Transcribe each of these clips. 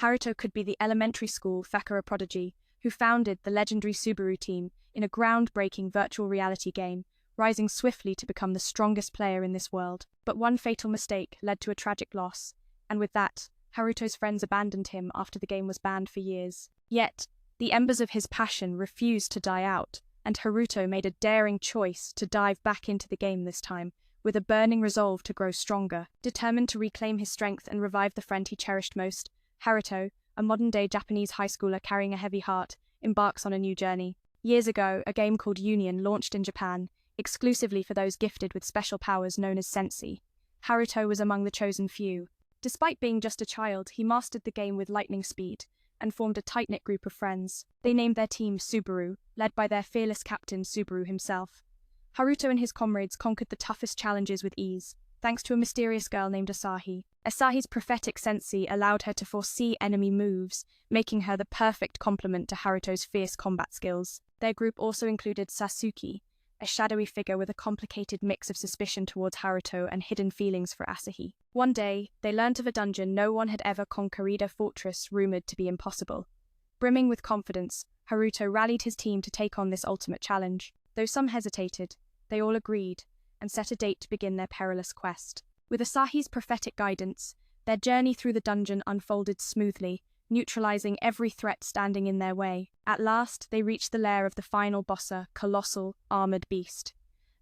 Haruto could be the elementary school Fakura prodigy who founded the legendary Subaru team in a groundbreaking virtual reality game, rising swiftly to become the strongest player in this world. But one fatal mistake led to a tragic loss, and with that, Haruto's friends abandoned him after the game was banned for years. Yet, the embers of his passion refused to die out, and Haruto made a daring choice to dive back into the game this time, with a burning resolve to grow stronger. Determined to reclaim his strength and revive the friend he cherished most, Haruto, a modern-day Japanese high schooler carrying a heavy heart, embarks on a new journey. Years ago, a game called Union launched in Japan, exclusively for those gifted with special powers known as sensi. Haruto was among the chosen few. Despite being just a child, he mastered the game with lightning speed and formed a tight-knit group of friends. They named their team Subaru, led by their fearless captain Subaru himself. Haruto and his comrades conquered the toughest challenges with ease, thanks to a mysterious girl named Asahi. Asahi's prophetic sensi allowed her to foresee enemy moves, making her the perfect complement to Haruto's fierce combat skills. Their group also included Sasuke, a shadowy figure with a complicated mix of suspicion towards Haruto and hidden feelings for Asahi. One day, they learnt of a dungeon no one had ever conquered, a fortress rumored to be impossible. Brimming with confidence, Haruto rallied his team to take on this ultimate challenge. Though some hesitated, they all agreed and set a date to begin their perilous quest. With Asahi's prophetic guidance, their journey through the dungeon unfolded smoothly, neutralizing every threat standing in their way. At last, they reached the lair of the final boss, a colossal, armored beast.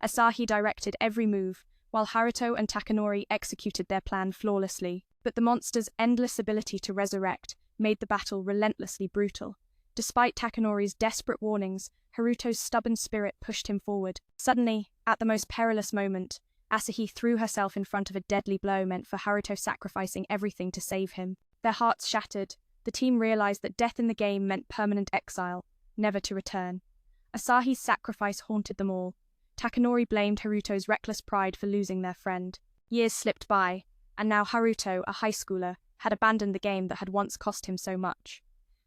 Asahi directed every move, while Haruto and Takanori executed their plan flawlessly. But the monster's endless ability to resurrect made the battle relentlessly brutal. Despite Takanori's desperate warnings, Haruto's stubborn spirit pushed him forward. Suddenly, at the most perilous moment, Asahi threw herself in front of a deadly blow meant for Haruto sacrificing everything to save him. Their hearts shattered. The team realized that death in the game meant permanent exile, never to return. Asahi's sacrifice haunted them all. Takanori blamed Haruto's reckless pride for losing their friend. Years slipped by, and now Haruto, a high schooler, had abandoned the game that had once cost him so much.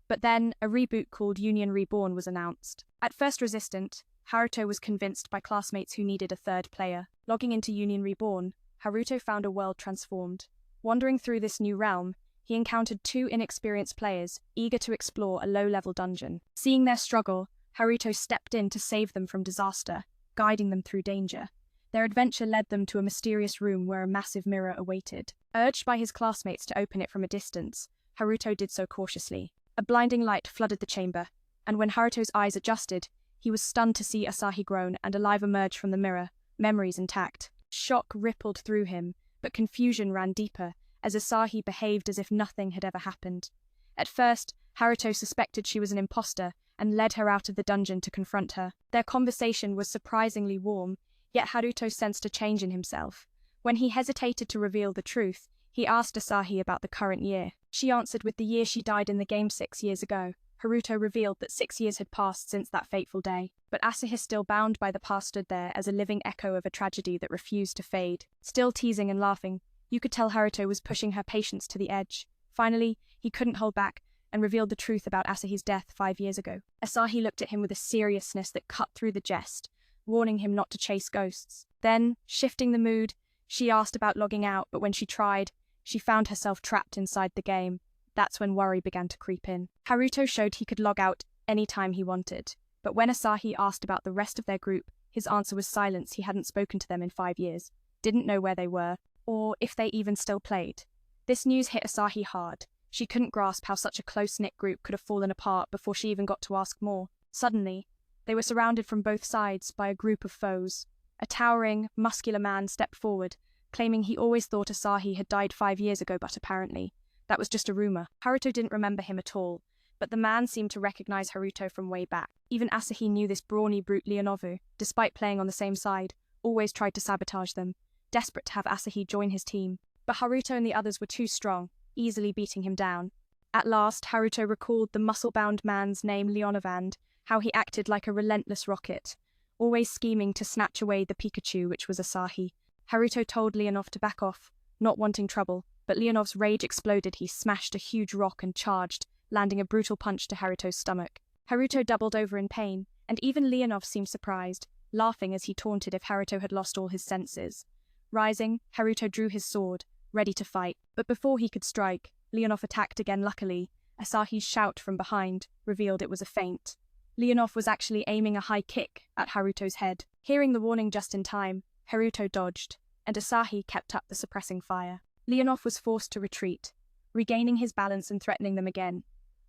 But then, a reboot called Union Reborn was announced. At first resistant, Haruto was convinced by classmates who needed a third player. Logging into Union Reborn, Haruto found a world transformed. Wandering through this new realm, he encountered two inexperienced players, eager to explore a low-level dungeon. Seeing their struggle, Haruto stepped in to save them from disaster, guiding them through danger. Their adventure led them to a mysterious room where a massive mirror awaited. Urged by his classmates to open it from a distance, Haruto did so cautiously. A blinding light flooded the chamber, and when Haruto's eyes adjusted, he was stunned to see Asahi grown and alive emerge from the mirror, memories intact. Shock rippled through him, but confusion ran deeper, as Asahi behaved as if nothing had ever happened. At first, Haruto suspected she was an imposter and led her out of the dungeon to confront her. Their conversation was surprisingly warm, yet Haruto sensed a change in himself. When he hesitated to reveal the truth, he asked Asahi about the current year. She answered with the year she died in the game 6 years ago. Haruto revealed that 6 years had passed since that fateful day, but Asahi, still bound by the past, stood there as a living echo of a tragedy that refused to fade. Still teasing and laughing, you could tell Haruto was pushing her patience to the edge. Finally, he couldn't hold back and revealed the truth about Asahi's death 5 years ago. Asahi looked at him with a seriousness that cut through the jest, warning him not to chase ghosts. Then, shifting the mood, she asked about logging out, but when she tried, she found herself trapped inside the game. That's when worry began to creep in. Haruto showed he could log out anytime he wanted, but when Asahi asked about the rest of their group, his answer was silence. He hadn't spoken to them in 5 years, didn't know where they were, or if they even still played. This news hit Asahi hard. She couldn't grasp how such a close-knit group could have fallen apart before she even got to ask more. Suddenly, they were surrounded from both sides by a group of foes. A towering, muscular man stepped forward, claiming he always thought Asahi had died 5 years ago, but apparently that was just a rumor. Haruto didn't remember him at all, but the man seemed to recognize Haruto from way back. Even Asahi knew this brawny brute Leonovu, despite playing on the same side, always tried to sabotage them, desperate to have Asahi join his team. But Haruto and the others were too strong, easily beating him down. At last, Haruto recalled the muscle-bound man's name, Leonovan, how he acted like a relentless rocket, always scheming to snatch away the Pikachu, which was Asahi. Haruto told Leonov to back off, not wanting trouble, but Leonov's rage exploded. He smashed a huge rock and charged, landing a brutal punch to Haruto's stomach. Haruto doubled over in pain, and even Leonov seemed surprised, laughing as he taunted if Haruto had lost all his senses. Rising, Haruto drew his sword, ready to fight, but before he could strike, Leonov attacked again. Luckily, Asahi's shout from behind revealed it was a feint. Leonov was actually aiming a high kick at Haruto's head. Hearing the warning just in time, Haruto dodged, and Asahi kept up the suppressing fire. Leonov was forced to retreat, regaining his balance and threatening them again.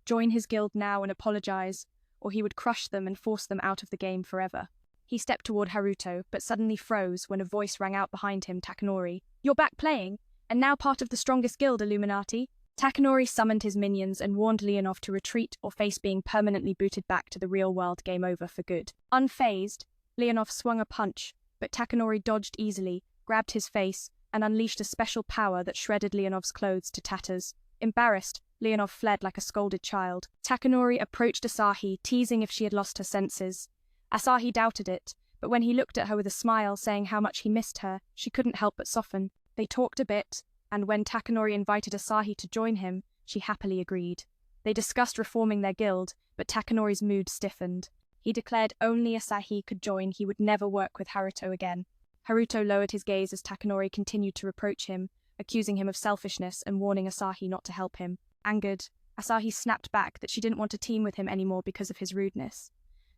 Join his guild now and apologize, or he would crush them and force them out of the game forever. He stepped toward Haruto, but suddenly froze when a voice rang out behind him. Takanori, "You're back playing, and now part of the strongest guild, Illuminati." Takanori summoned his minions and warned Leonov to retreat or face being permanently booted back to the real world. Game over for good. Unfazed, Leonov swung a punch, but Takanori dodged easily, grabbed his face, and unleashed a special power that shredded Leonov's clothes to tatters. Embarrassed, Leonov fled like a scolded child. Takanori approached Asahi, teasing if she had lost her senses. Asahi doubted it, but when he looked at her with a smile saying how much he missed her, she couldn't help but soften. They talked a bit, and when Takanori invited Asahi to join him, she happily agreed. They discussed reforming their guild, but Takanori's mood stiffened. He declared only Asahi could join. He would never work with Haruto again. Haruto lowered his gaze as Takanori continued to reproach him, accusing him of selfishness and warning Asahi not to help him. Angered, Asahi snapped back that she didn't want to team with him anymore because of his rudeness.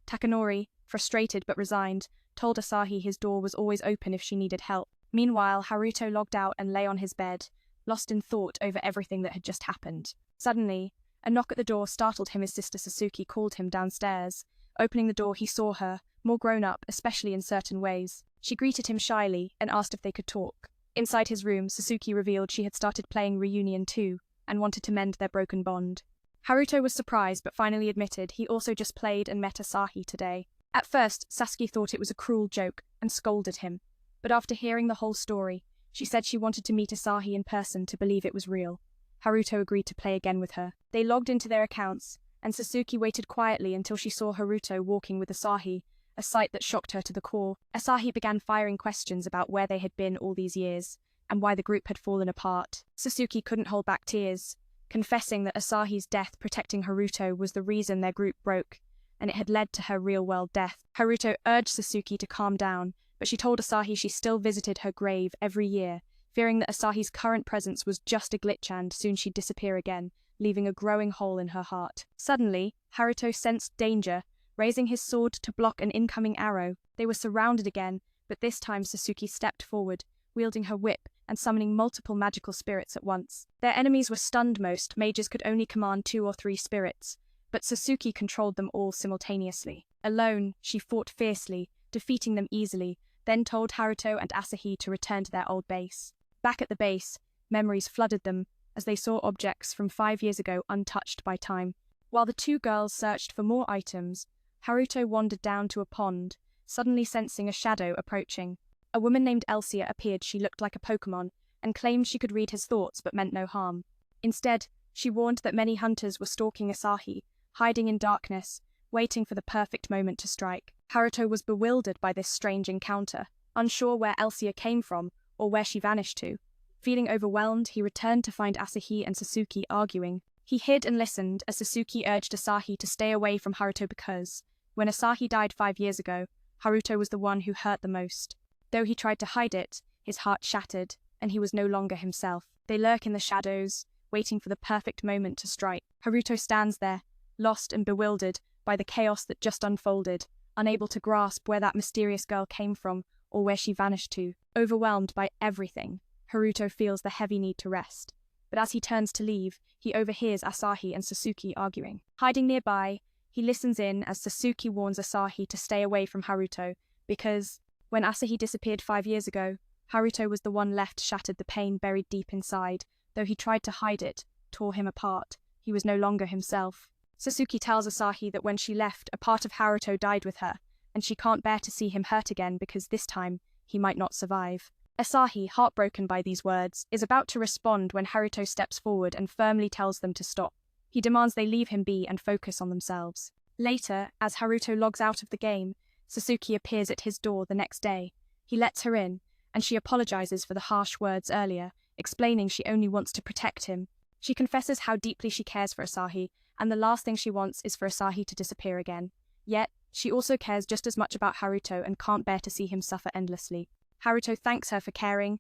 Takanori, frustrated but resigned, told Asahi his door was always open if she needed help. Meanwhile, Haruto logged out and lay on his bed, lost in thought over everything that had just happened. Suddenly, a knock at the door startled him. His sister Sasuke called him downstairs. Opening the door, he saw her, more grown up, especially in certain ways. She greeted him shyly and asked if they could talk. Inside his room, Sasuke revealed she had started playing Reunion 2 and wanted to mend their broken bond. Haruto was surprised but finally admitted he also just played and met Asahi today. At first, Sasuke thought it was a cruel joke and scolded him, but after hearing the whole story, she said she wanted to meet Asahi in person to believe it was real. Haruto agreed to play again with her. They logged into their accounts, and Sasuke waited quietly until she saw Haruto walking with Asahi, a sight that shocked her to the core. Asahi began firing questions about where they had been all these years, and why the group had fallen apart. Sasuke couldn't hold back tears, confessing that Asahi's death protecting Haruto was the reason their group broke, and it had led to her real-world death. Haruto urged Sasuke to calm down, but she told Asahi she still visited her grave every year, fearing that Asahi's current presence was just a glitch and soon she'd disappear again, leaving a growing hole in her heart. Suddenly, Haruto sensed danger, raising his sword to block an incoming arrow. They were surrounded again, but this time Sasuke stepped forward, wielding her whip and summoning multiple magical spirits at once. Their enemies were stunned. Most mages could only command 2 or 3 spirits, but Sasuke controlled them all simultaneously. Alone, she fought fiercely, defeating them easily, then told Haruto and Asahi to return to their old base. Back at the base, memories flooded them as they saw objects from 5 years ago untouched by time. While the 2 girls searched for more items, Haruto wandered down to a pond, suddenly sensing a shadow approaching. A woman named Elsia appeared. She looked like a Pokemon and claimed she could read his thoughts but meant no harm. Instead, she warned that many hunters were stalking Asahi, hiding in darkness, waiting for the perfect moment to strike. Haruto was bewildered by this strange encounter, unsure where Elsia came from or where she vanished to. Feeling overwhelmed, he returned to find Asahi and Sasuke arguing. He hid and listened as Sasuke urged Asahi to stay away from Haruto because, when Asahi died 5 years ago, Haruto was the one who hurt the most. Though he tried to hide it, his heart shattered, and he was no longer himself. They lurk in the shadows, waiting for the perfect moment to strike. Haruto stands there, lost and bewildered by the chaos that just unfolded, unable to grasp where that mysterious girl came from or where she vanished to. Overwhelmed by everything, Haruto feels the heavy need to rest. But as he turns to leave, he overhears Asahi and Sasuke arguing. Hiding nearby, he listens in as Sasuke warns Asahi to stay away from Haruto because, when Asahi disappeared 5 years ago, Haruto was the one left shattered. The pain buried deep inside, though he tried to hide it, tore him apart. He was no longer himself. Sasuke tells Asahi that when she left, a part of Haruto died with her, and she can't bear to see him hurt again because this time, he might not survive. Asahi, heartbroken by these words, is about to respond when Haruto steps forward and firmly tells them to stop. He demands they leave him be and focus on themselves. Later, as Haruto logs out of the game, Sasuke appears at his door the next day. He lets her in, and she apologizes for the harsh words earlier, explaining she only wants to protect him. She confesses how deeply she cares for Asahi, and the last thing she wants is for Asahi to disappear again. Yet, she also cares just as much about Haruto and can't bear to see him suffer endlessly. Haruto thanks her for caring,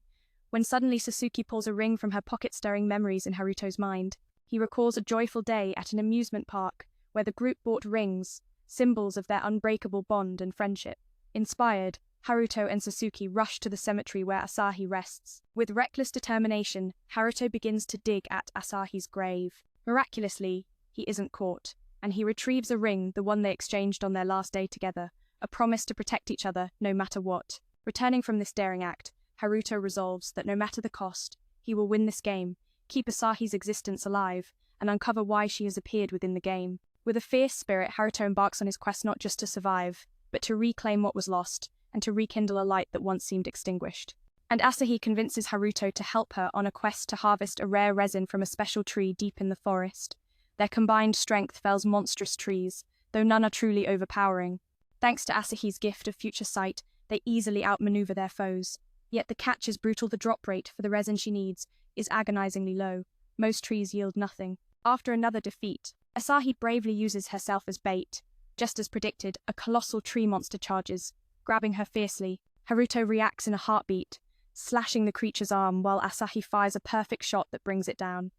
when suddenly Sasuke pulls a ring from her pocket, stirring memories in Haruto's mind. He recalls a joyful day at an amusement park where the group bought rings, symbols of their unbreakable bond and friendship. Inspired, Haruto and Sasuke rush to the cemetery where Asahi rests. With reckless determination, Haruto begins to dig at Asahi's grave. Miraculously, he isn't caught, and he retrieves a ring, the one they exchanged on their last day together, a promise to protect each other no matter what. Returning from this daring act, Haruto resolves that no matter the cost, he will win this game, keep Asahi's existence alive, and uncover why she has appeared within the game. With a fierce spirit, Haruto embarks on his quest not just to survive, but to reclaim what was lost, and to rekindle a light that once seemed extinguished. And Asahi convinces Haruto to help her on a quest to harvest a rare resin from a special tree deep in the forest. Their combined strength fells monstrous trees, though none are truly overpowering. Thanks to Asahi's gift of future sight, they easily outmaneuver their foes. Yet the catch is brutal. The drop rate for the resin she needs is agonizingly low. Most trees yield nothing. After another defeat, Asahi bravely uses herself as bait. Just as predicted, a colossal tree monster charges, grabbing her fiercely. Haruto reacts in a heartbeat, slashing the creature's arm while Asahi fires a perfect shot that brings it down.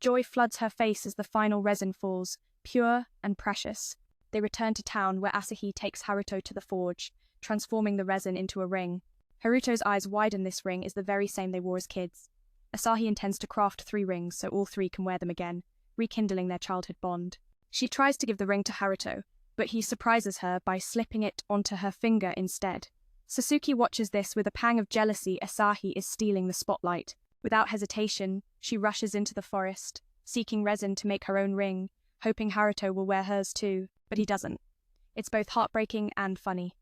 Joy floods her face as the final resin falls, pure and precious. They return to town where Asahi takes Haruto to the forge, transforming the resin into a ring. Haruto's eyes widen. This ring is the very same they wore as kids. Asahi intends to craft 3 rings so all 3 can wear them again, rekindling their childhood bond. She tries to give the ring to Haruto, but he surprises her by slipping it onto her finger instead. Sasuke watches this with a pang of jealousy. Asahi is stealing the spotlight. Without hesitation, she rushes into the forest, seeking resin to make her own ring, hoping Haruto will wear hers too, but he doesn't. It's both heartbreaking and funny.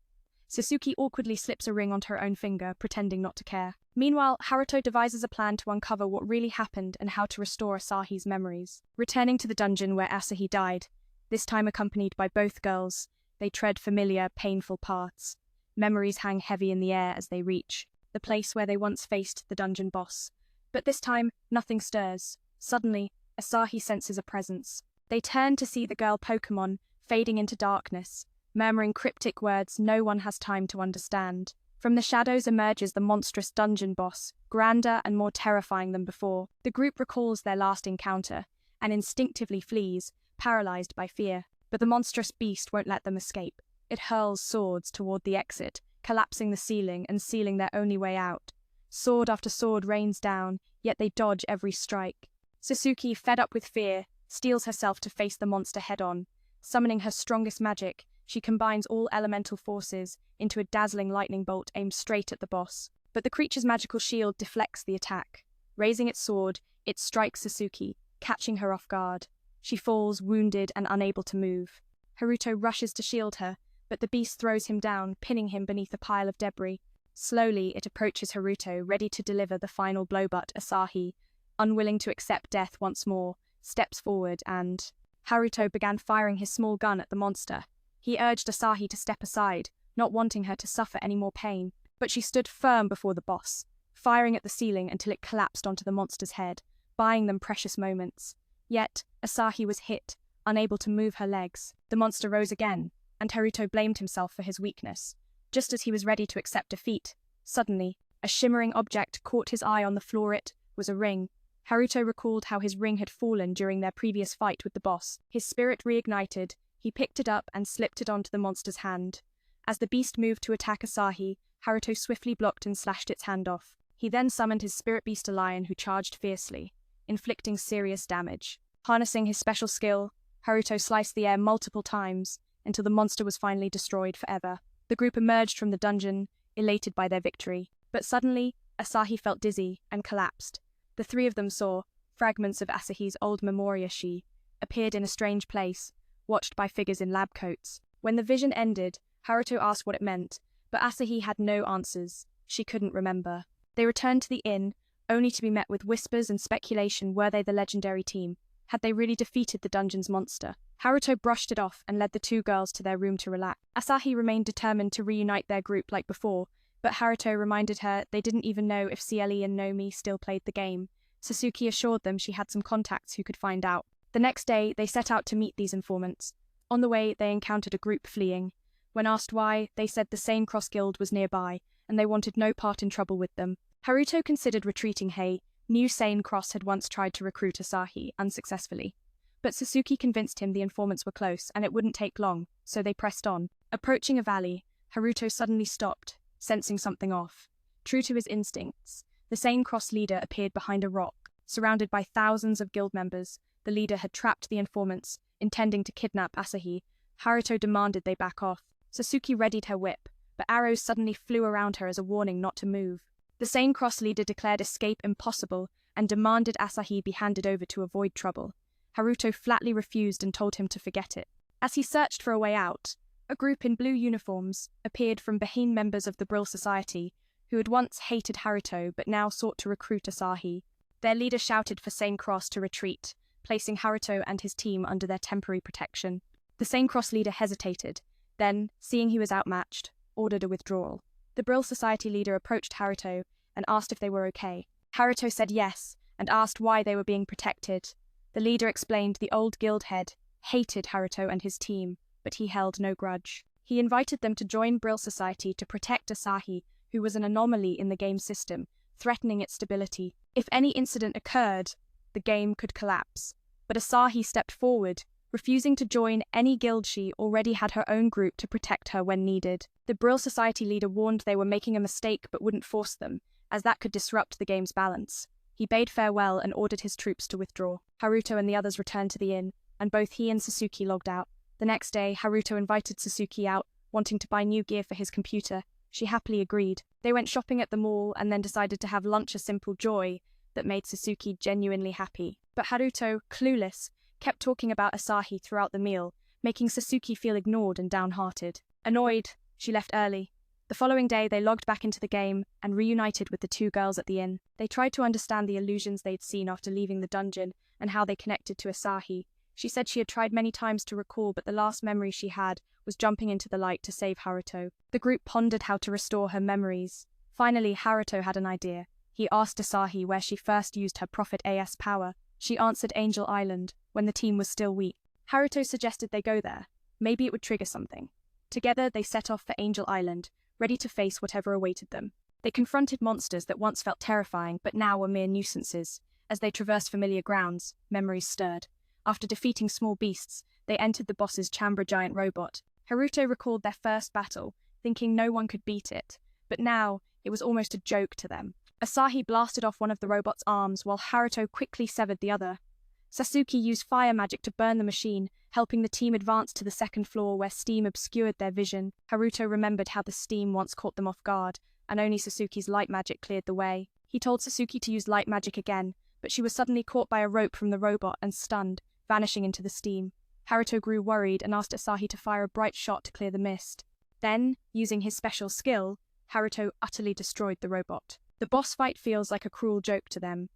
Sasuke awkwardly slips a ring onto her own finger, pretending not to care. Meanwhile, Haruto devises a plan to uncover what really happened and how to restore Asahi's memories. Returning to the dungeon where Asahi died, this time accompanied by both girls, they tread familiar, painful paths. Memories hang heavy in the air as they reach the place where they once faced the dungeon boss. But this time, nothing stirs. Suddenly, Asahi senses a presence. They turn to see the girl Pokemon fading into darkness, murmuring cryptic words no one has time to understand. From the shadows emerges the monstrous dungeon boss, grander and more terrifying than before. The group recalls their last encounter and instinctively flees, paralyzed by fear. But the monstrous beast won't let them escape. It hurls swords toward the exit, collapsing the ceiling and sealing their only way out. Sword after sword rains down, yet they dodge every strike. Sasuke, fed up with fear, steels herself to face the monster head-on. Summoning her strongest magic, she combines all elemental forces into a dazzling lightning bolt aimed straight at the boss. But the creature's magical shield deflects the attack. Raising its sword, it strikes Sasuke, catching her off guard. She falls, wounded and unable to move. Haruto rushes to shield her, but the beast throws him down, pinning him beneath a pile of debris. Slowly, it approaches Haruto, ready to deliver the final blow, but Asahi, unwilling to accept death once more, steps forward and... Haruto began firing his small gun at the monster. He urged Asahi to step aside, not wanting her to suffer any more pain, but she stood firm before the boss, firing at the ceiling until it collapsed onto the monster's head, buying them precious moments. Yet, Asahi was hit, unable to move her legs. The monster rose again, and Haruto blamed himself for his weakness. Just as he was ready to accept defeat, suddenly, a shimmering object caught his eye on the floor. It was a ring. Haruto recalled how his ring had fallen during their previous fight with the boss. His spirit reignited, he picked it up and slipped it onto the monster's hand. As the beast moved to attack Asahi, Haruto swiftly blocked and slashed its hand off. He then summoned his spirit beast lion, who charged fiercely, inflicting serious damage. Harnessing his special skill, Haruto sliced the air multiple times until the monster was finally destroyed forever. The group emerged from the dungeon, elated by their victory. But suddenly, Asahi felt dizzy and collapsed. The 3 of them saw fragments of Asahi's old memoria. She appeared in a strange place, watched by figures in lab coats. When the vision ended, Haruto asked what it meant, but Asahi had no answers. She couldn't remember. They returned to the inn, only to be met with whispers and speculation. Were they the legendary team? Had they really defeated the dungeon's monster? Haruto brushed it off and led the 2 girls to their room to relax. Asahi remained determined to reunite their group like before, but Haruto reminded her they didn't even know if CLE and Nomi still played the game. Sasuke assured them she had some contacts who could find out. The next day, they set out to meet these informants. On the way, they encountered a group fleeing. When asked why, they said the same cross guild was nearby, and they wanted no part in trouble with them. Haruto considered retreating. New Sane Cross had once tried to recruit Asahi, unsuccessfully. But Sasuke convinced him the informants were close and it wouldn't take long, so they pressed on. Approaching a valley, Haruto suddenly stopped, sensing something off. True to his instincts, the Sane Cross leader appeared behind a rock. Surrounded by thousands of guild members, the leader had trapped the informants, intending to kidnap Asahi. Haruto demanded they back off. Sasuke readied her whip, but arrows suddenly flew around her as a warning not to move. The Sane Cross leader declared escape impossible and demanded Asahi be handed over to avoid trouble. Haruto flatly refused and told him to forget it. As he searched for a way out, a group in blue uniforms appeared from behind members of the Brill Society, who had once hated Haruto but now sought to recruit Asahi. Their leader shouted for Sane Cross to retreat, placing Haruto and his team under their temporary protection. The Sane Cross leader hesitated, then, seeing he was outmatched, ordered a withdrawal. The Brill Society leader approached Haruto and asked if they were okay. Haruto said yes and asked why they were being protected. The leader explained the old guild head hated Haruto and his team, but he held no grudge. He invited them to join Brill Society to protect Asahi, who was an anomaly in the game system, threatening its stability. If any incident occurred, the game could collapse. But Asahi stepped forward, refusing to join any guild. She already had her own group to protect her when needed. The Brill Society leader warned they were making a mistake but wouldn't force them, as that could disrupt the game's balance. He bade farewell and ordered his troops to withdraw. Haruto and the others returned to the inn, and both he and Sasuke logged out. The next day, Haruto invited Sasuke out, wanting to buy new gear for his computer. She happily agreed. They went shopping at the mall and then decided to have lunch, a simple joy that made Sasuke genuinely happy. But Haruto, clueless, kept talking about Asahi throughout the meal, making Sasuke feel ignored and downhearted. Annoyed, she left early. The following day, they logged back into the game and reunited with the two girls at the inn. They tried to understand the illusions they'd seen after leaving the dungeon and how they connected to Asahi. She said she had tried many times to recall, but the last memory she had was jumping into the light to save Haruto. The group pondered how to restore her memories. Finally, Haruto had an idea. He asked Asahi where she first used her Prophet AS power. She answered Angel Island, when the team was still weak. Haruto suggested they go there. Maybe it would trigger something. Together, they set off for Angel Island, ready to face whatever awaited them. They confronted monsters that once felt terrifying but now were mere nuisances. As they traversed familiar grounds, memories stirred. After defeating small beasts, they entered the boss's chamber giant robot. Haruto recalled their first battle, thinking no one could beat it, but now it was almost a joke to them. Asahi blasted off one of the robot's arms while Haruto quickly severed the other. Sasuke used fire magic to burn the machine, helping the team advance to the second floor where steam obscured their vision. Haruto remembered how the steam once caught them off guard, and only Sasuke's light magic cleared the way. He told Sasuke to use light magic again, but she was suddenly caught by a rope from the robot and stunned, vanishing into the steam. Haruto grew worried and asked Asahi to fire a bright shot to clear the mist. Then, using his special skill, Haruto utterly destroyed the robot. The boss fight feels like a cruel joke to them.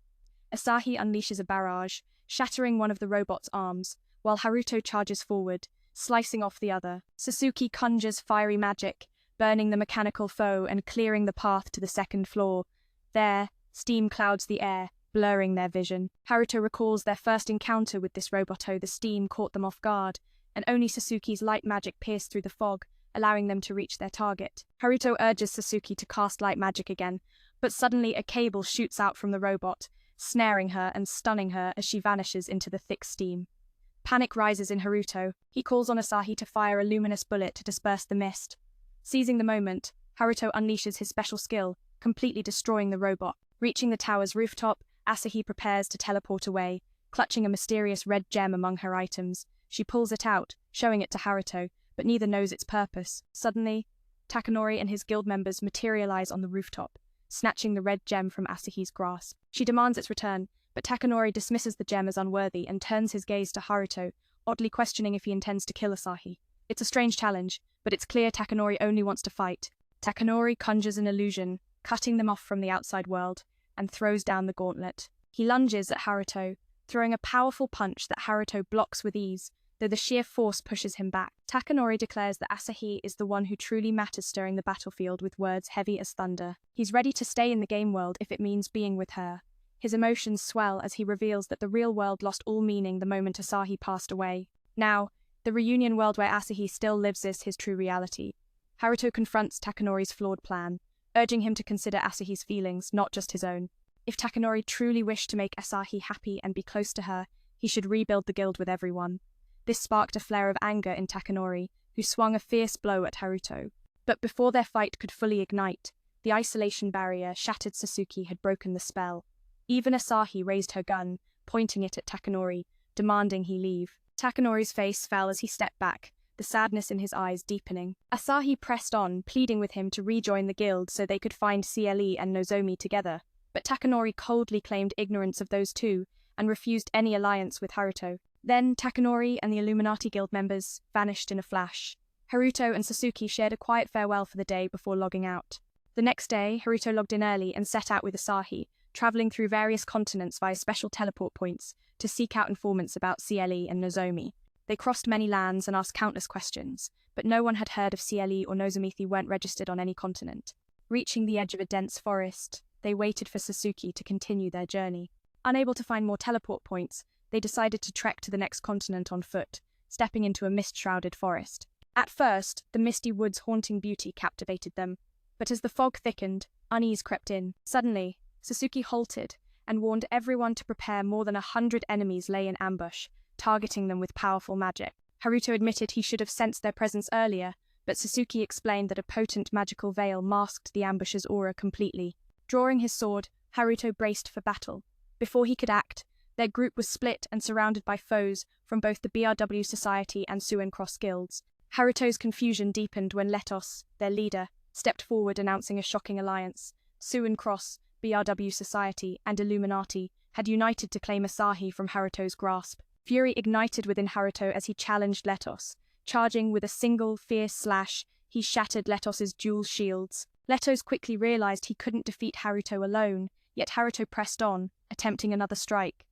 Asahi unleashes a barrage, shattering one of the robot's arms, while Haruto charges forward, slicing off the other. Sasuke conjures fiery magic, burning the mechanical foe and clearing the path to the second floor. There, steam clouds the air, blurring their vision. Haruto recalls their first encounter with this roboto. The steam caught them off guard, and only Sasuke's light magic pierced through the fog, allowing them to reach their target. Haruto urges Sasuke to cast light magic again, but suddenly a cable shoots out from the robot, snaring her and stunning her as she vanishes into the thick steam. Panic rises in Haruto. He calls on Asahi to fire a luminous bullet to disperse the mist. Seizing the moment, Haruto unleashes his special skill, completely destroying the robot. Reaching the tower's rooftop, Asahi prepares to teleport away, clutching a mysterious red gem among her items. She pulls it out, showing it to Haruto, but neither knows its purpose. Suddenly, Takanori and his guild members materialize on the rooftop, snatching the red gem from Asahi's grasp. She demands its return, but Takanori dismisses the gem as unworthy and turns his gaze to Haruto, oddly questioning if he intends to kill Asahi. It's a strange challenge, but it's clear Takanori only wants to fight. Takanori conjures an illusion, cutting them off from the outside world, and throws down the gauntlet. He lunges at Haruto, throwing a powerful punch that Haruto blocks with ease, though the sheer force pushes him back. Takanori declares that Asahi is the one who truly matters, stirring the battlefield with words heavy as thunder. He's ready to stay in the game world if it means being with her. His emotions swell as he reveals that the real world lost all meaning the moment Asahi passed away. Now, the reunion world where Asahi still lives is his true reality. Haruto confronts Takanori's flawed plan, urging him to consider Asahi's feelings, not just his own. If Takanori truly wished to make Asahi happy and be close to her, he should rebuild the guild with everyone. This sparked a flare of anger in Takanori, who swung a fierce blow at Haruto. But before their fight could fully ignite, the isolation barrier shattered Sasuke had broken the spell. Even Asahi raised her gun, pointing it at Takanori, demanding he leave. Takanori's face fell as he stepped back, the sadness in his eyes deepening. Asahi pressed on, pleading with him to rejoin the guild so they could find CLE and Nozomi together. But Takanori coldly claimed ignorance of those two and refused any alliance with Haruto. Then Takanori and the Illuminati Guild members vanished in a flash. Haruto and Sasuke shared a quiet farewell for the day before logging out. The next day, Haruto logged in early and set out with Asahi, traveling through various continents via special teleport points to seek out informants about CLE and Nozomi. They crossed many lands and asked countless questions, but no one had heard of CLE or Nozomi weren't registered on any continent. Reaching the edge of a dense forest, they waited for Sasuke to continue their journey. Unable to find more teleport points, they decided to trek to the next continent on foot, stepping into a mist-shrouded forest. At first, the misty wood's haunting beauty captivated them, but as the fog thickened, unease crept in. Suddenly, Sasuke halted and warned everyone to prepare. More than 100 enemies lay in ambush, targeting them with powerful magic. Haruto admitted he should have sensed their presence earlier, but Sasuke explained that a potent magical veil masked the ambush's aura completely. Drawing his sword, Haruto braced for battle. Before he could act, their group was split and surrounded by foes from both the BRW Society and Suen Cross guilds. Haruto's confusion deepened when Letos, their leader, stepped forward announcing a shocking alliance. Suen Cross, BRW Society, and Illuminati had united to claim Asahi from Haruto's grasp. Fury ignited within Haruto as he challenged Letos. Charging with a single fierce slash, he shattered Letos's dual shields. Letos quickly realized he couldn't defeat Haruto alone, yet Haruto pressed on, attempting another strike.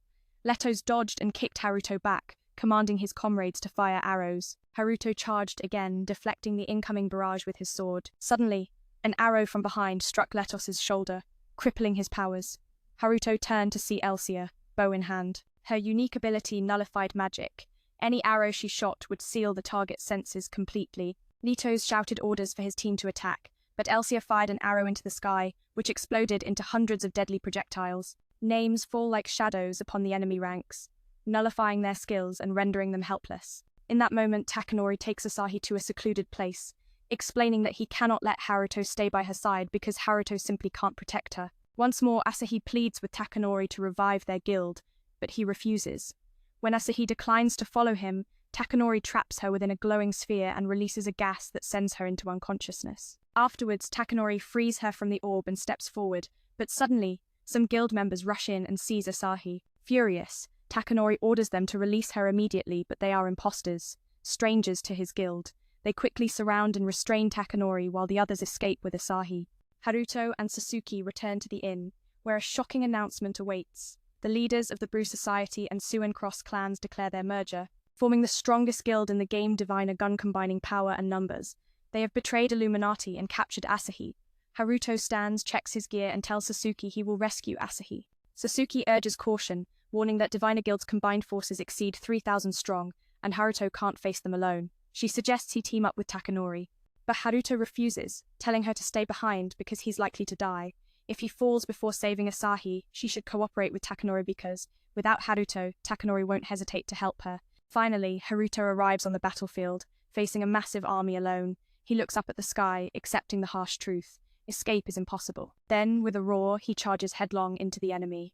Letos dodged and kicked Haruto back, commanding his comrades to fire arrows. Haruto charged again, deflecting the incoming barrage with his sword. Suddenly, an arrow from behind struck Letos's shoulder, crippling his powers. Haruto turned to see Elsia, bow in hand. Her unique ability nullified magic. Any arrow she shot would seal the target's senses completely. Letos shouted orders for his team to attack, but Elsia fired an arrow into the sky, which exploded into hundreds of deadly projectiles. Names fall like shadows upon the enemy ranks, nullifying their skills and rendering them helpless. In that moment, Takanori takes Asahi to a secluded place, explaining that he cannot let Haruto stay by her side because Haruto simply can't protect her. Once more, Asahi pleads with Takanori to revive their guild, but he refuses. When Asahi declines to follow him, Takanori traps her within a glowing sphere and releases a gas that sends her into unconsciousness. Afterwards, Takanori frees her from the orb and steps forward, but suddenly, some guild members rush in and seize Asahi. Furious, Takanori orders them to release her immediately, but they are imposters, strangers to his guild. They quickly surround and restrain Takanori while the others escape with Asahi. Haruto and Sasuke return to the inn, where a shocking announcement awaits. The leaders of the Brew Society and Suen Cross clans declare their merger, forming the strongest guild in the game, divine a gun combining power and numbers. They have betrayed Illuminati and captured Asahi. Haruto stands, checks his gear, and tells Sasuke he will rescue Asahi. Sasuke urges caution, warning that Diviner Guild's combined forces exceed 3,000 strong, and Haruto can't face them alone. She suggests he team up with Takanori, but Haruto refuses, telling her to stay behind because he's likely to die. If he falls before saving Asahi, she should cooperate with Takanori because, without Haruto, Takanori won't hesitate to help her. Finally, Haruto arrives on the battlefield, facing a massive army alone. He looks up at the sky, accepting the harsh truth. Escape is impossible. Then, with a roar, he charges headlong into the enemy.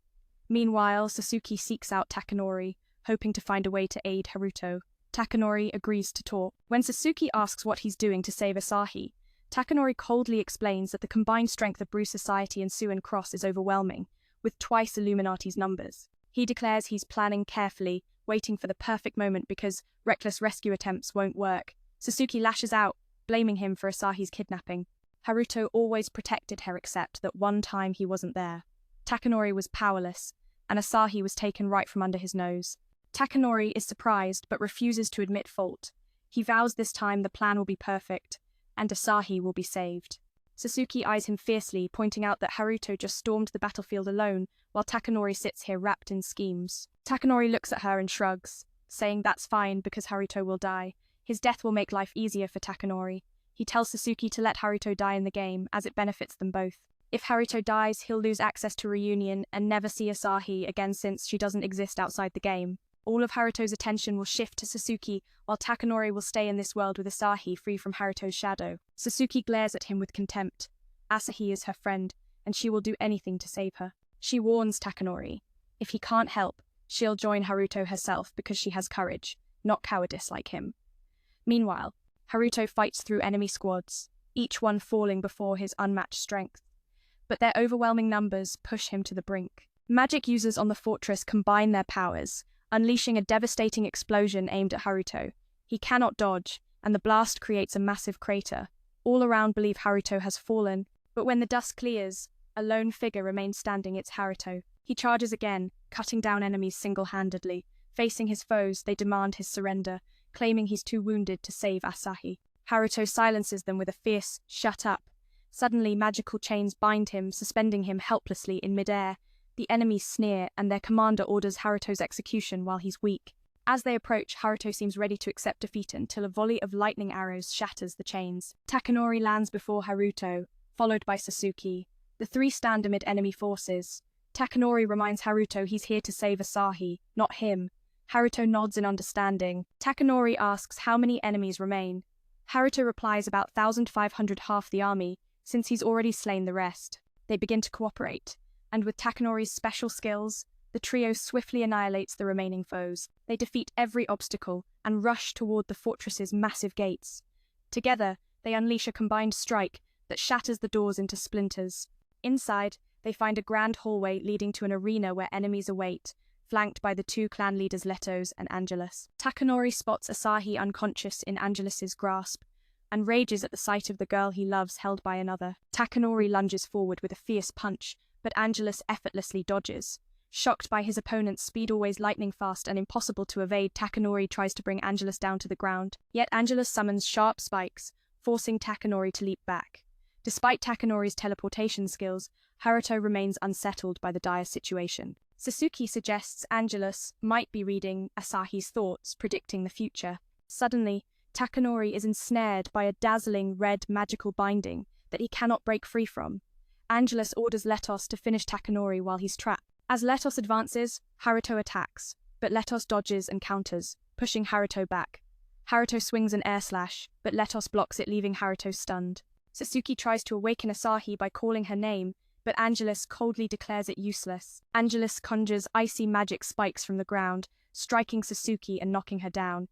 Meanwhile, Sasuke seeks out Takanori, hoping to find a way to aid Haruto. Takanori agrees to talk. When Sasuke asks what he's doing to save Asahi, Takanori coldly explains that the combined strength of Brew Society and Suen Cross is overwhelming, with twice Illuminati's numbers. He declares he's planning carefully, waiting for the perfect moment because reckless rescue attempts won't work. Sasuke lashes out, blaming him for Asahi's kidnapping. Haruto always protected her except that one time he wasn't there. Takanori was powerless, and Asahi was taken right from under his nose. Takanori is surprised but refuses to admit fault. He vows this time the plan will be perfect, and Asahi will be saved. Sasuke eyes him fiercely, pointing out that Haruto just stormed the battlefield alone, while Takanori sits here wrapped in schemes. Takanori looks at her and shrugs, saying that's fine because Haruto will die. His death will make life easier for Takanori. He tells Sasuke to let Haruto die in the game, as it benefits them both. If Haruto dies, he'll lose access to Reunion and never see Asahi again since she doesn't exist outside the game. All of Haruto's attention will shift to Sasuke, while Takanori will stay in this world with Asahi free from Haruto's shadow. Sasuke glares at him with contempt. Asahi is her friend, and she will do anything to save her. She warns Takanori. If he can't help, she'll join Haruto herself because she has courage, not cowardice like him. Meanwhile, Haruto fights through enemy squads, each one falling before his unmatched strength. But their overwhelming numbers push him to the brink. Magic users on the fortress combine their powers, unleashing a devastating explosion aimed at Haruto. He cannot dodge, and the blast creates a massive crater. All around believe Haruto has fallen, but when the dust clears, a lone figure remains standing. It's Haruto. He charges again, cutting down enemies single-handedly. Facing his foes, they demand his surrender, claiming he's too wounded to save Asahi. Haruto silences them with a fierce, "Shut up." Suddenly, magical chains bind him, suspending him helplessly in midair. The enemies sneer, and their commander orders Haruto's execution while he's weak. As they approach, Haruto seems ready to accept defeat until a volley of lightning arrows shatters the chains. Takanori lands before Haruto, followed by Sasuke. The three stand amid enemy forces. Takanori reminds Haruto he's here to save Asahi, not him. Haruto nods in understanding. Takanori asks how many enemies remain. Haruto replies about 1,500, half the army, since he's already slain the rest. They begin to cooperate, and with Takanori's special skills, the trio swiftly annihilates the remaining foes. They defeat every obstacle and rush toward the fortress's massive gates. Together, they unleash a combined strike that shatters the doors into splinters. Inside, they find a grand hallway leading to an arena where enemies await, flanked by the two clan leaders Letos and Angelus. Takanori spots Asahi unconscious in Angelus's grasp, and rages at the sight of the girl he loves held by another. Takanori lunges forward with a fierce punch, but Angelus effortlessly dodges. Shocked by his opponent's speed always lightning fast and impossible to evade, Takanori tries to bring Angelus down to the ground. Yet Angelus summons sharp spikes, forcing Takanori to leap back. Despite Takanori's teleportation skills, Haruto remains unsettled by the dire situation. Sasuke suggests Angelus might be reading Asahi's thoughts, predicting the future. Suddenly, Takanori is ensnared by a dazzling red magical binding that he cannot break free from. Angelus orders Letos to finish Takanori while he's trapped. As Letos advances, Haruto attacks, but Letos dodges and counters, pushing Haruto back. Haruto swings an air slash, but Letos blocks it, leaving Haruto stunned. Sasuke tries to awaken Asahi by calling her name, but Angelus coldly declares it useless. Angelus conjures icy magic spikes from the ground, striking Sasuke and knocking her down.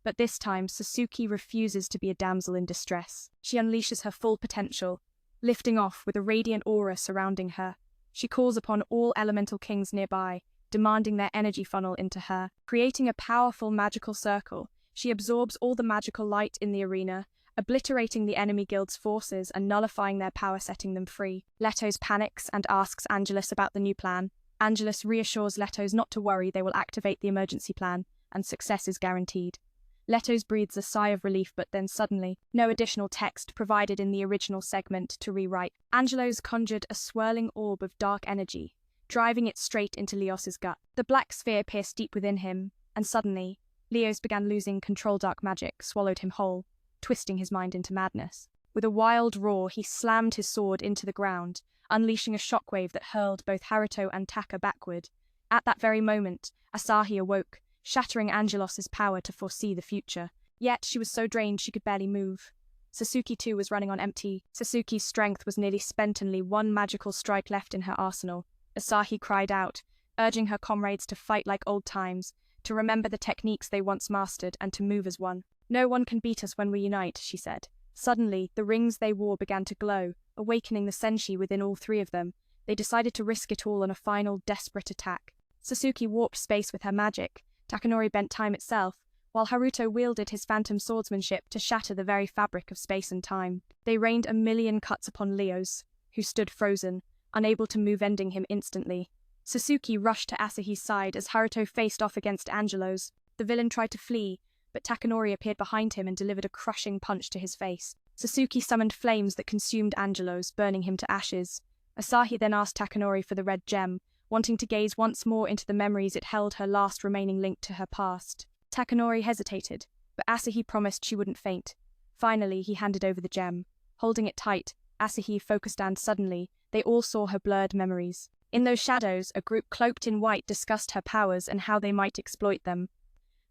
But this time, Sasuke refuses to be a damsel in distress. She unleashes her full potential, lifting off with a radiant aura surrounding her. She calls upon all elemental kings nearby, demanding their energy funnel into her. Creating a powerful magical circle, she absorbs all the magical light in the arena, obliterating the enemy guild's forces and nullifying their power, setting them free. Letos panics and asks Angelus about the new plan. Angelus reassures Letos not to worry, they will activate the emergency plan, and success is guaranteed. Letos breathes a sigh of relief, but then suddenly, no additional text provided in the original segment to rewrite. Angelos conjured a swirling orb of dark energy, driving it straight into Leos's gut. The black sphere pierced deep within him, and suddenly, Leos began losing control. Dark magic swallowed him whole, twisting his mind into madness. With a wild roar, he slammed his sword into the ground, unleashing a shockwave that hurled both Haruto and Taka backward. At that very moment, Asahi awoke, shattering Angelos's power to foresee the future. Yet she was so drained she could barely move. Sasuke too was running on empty. Sasuke's strength was nearly spent, only one magical strike left in her arsenal. Asahi cried out, urging her comrades to fight like old times, to remember the techniques they once mastered and to move as one. "No one can beat us when we unite," she said. Suddenly, the rings they wore began to glow, awakening the senshi within all three of them. They decided to risk it all on a final, desperate attack. Sasuke warped space with her magic. Takanori bent time itself, while Haruto wielded his phantom swordsmanship to shatter the very fabric of space and time. They rained a million cuts upon Leos, who stood frozen, unable to move, ending him instantly. Sasuke rushed to Asahi's side as Haruto faced off against Angelos. The villain tried to flee, but Takanori appeared behind him and delivered a crushing punch to his face. Sasuke summoned flames that consumed Angelos, burning him to ashes. Asahi then asked Takanori for the red gem, wanting to gaze once more into the memories it held, her last remaining link to her past. Takanori hesitated, but Asahi promised she wouldn't faint. Finally, he handed over the gem. Holding it tight, Asahi focused, and suddenly, they all saw her blurred memories. In those shadows, a group cloaked in white discussed her powers and how they might exploit them.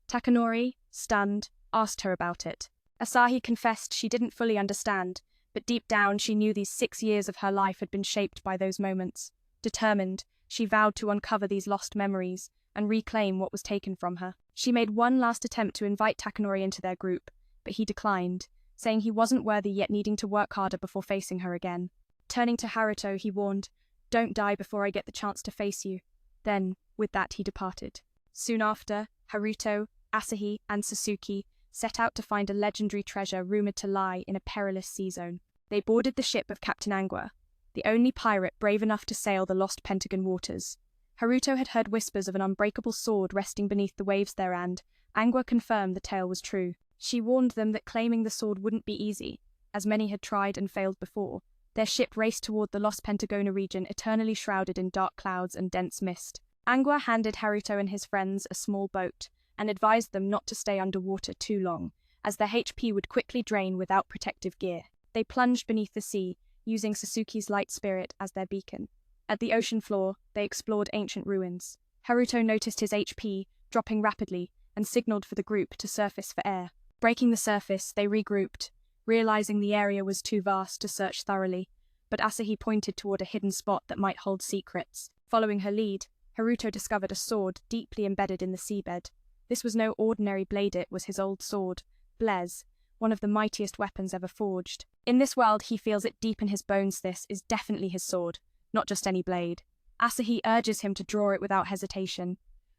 Takanori, stunned, asked her about it. Asahi confessed she didn't fully understand, but deep down she knew these 6 years of her life had been shaped by those moments. Determined, she vowed to uncover these lost memories and reclaim what was taken from her. She made one last attempt to invite Takanori into their group, but he declined, saying he wasn't worthy yet needing to work harder before facing her again. Turning to Haruto, he warned, "Don't die before I get the chance to face you." Then, with that, he departed. Soon after, Haruto, Asahi, and Sasuke set out to find a legendary treasure rumored to lie in a perilous sea zone. They boarded the ship of Captain Angua, the only pirate brave enough to sail the lost Pentagon waters. Haruto had heard whispers of an unbreakable sword resting beneath the waves there, and Angua confirmed the tale was true. She warned them that claiming the sword wouldn't be easy, as many had tried and failed before. Their ship raced toward the lost Pentagona region, eternally shrouded in dark clouds and dense mist. Angua handed Haruto and his friends a small boat, and advised them not to stay underwater too long, as their HP would quickly drain without protective gear. They plunged beneath the sea, using Sasuke's light spirit as their beacon. At the ocean floor, they explored ancient ruins. Haruto noticed his HP dropping rapidly and signaled for the group to surface for air. Breaking the surface, they regrouped, realizing the area was too vast to search thoroughly, but Asahi pointed toward a hidden spot that might hold secrets. Following her lead, Haruto discovered a sword deeply embedded in the seabed. This was no ordinary blade, it was his old sword, Blaise, one of the mightiest weapons ever forged. In this world, he feels it deep in his bones this is definitely his sword, not just any blade. Asahi urges him to draw it without hesitation.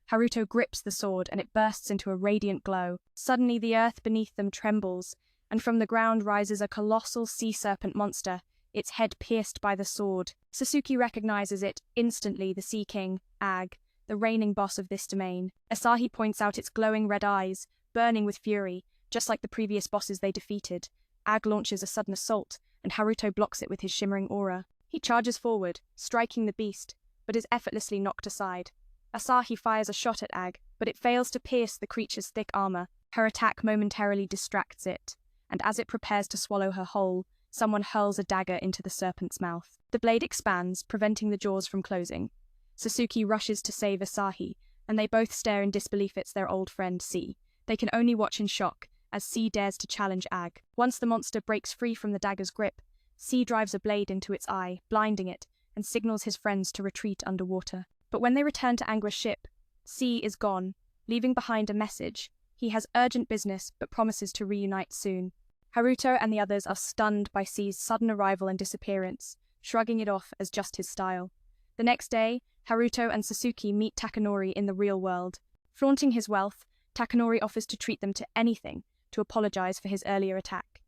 Haruto grips the sword and it bursts into a radiant glow. Suddenly the earth beneath them trembles, and from the ground rises a colossal sea serpent monster, its head pierced by the sword. Sasuke recognizes it instantly, the Sea King, Ag, the reigning boss of this domain. Asahi points out its glowing red eyes, burning with fury, just like the previous bosses they defeated. Ag launches a sudden assault, and Haruto blocks it with his shimmering aura. He charges forward, striking the beast, but is effortlessly knocked aside. Asahi fires a shot at Ag, but it fails to pierce the creature's thick armor. Her attack momentarily distracts it, and as it prepares to swallow her whole, someone hurls a dagger into the serpent's mouth. The blade expands, preventing the jaws from closing. Sasuke rushes to save Asahi, and they both stare in disbelief. It's their old friend C. They can only watch in shock, as C dares to challenge Ag. Once the monster breaks free from the dagger's grip, C drives a blade into its eye, blinding it, and signals his friends to retreat underwater. But when they return to Angua's ship, C is gone, leaving behind a message. He has urgent business, but promises to reunite soon. Haruto and the others are stunned by C's sudden arrival and disappearance, shrugging it off as just his style. The next day, Haruto and Sasuke meet Takanori in the real world. Flaunting his wealth, Takanori offers to treat them to anything to apologize for his earlier attack.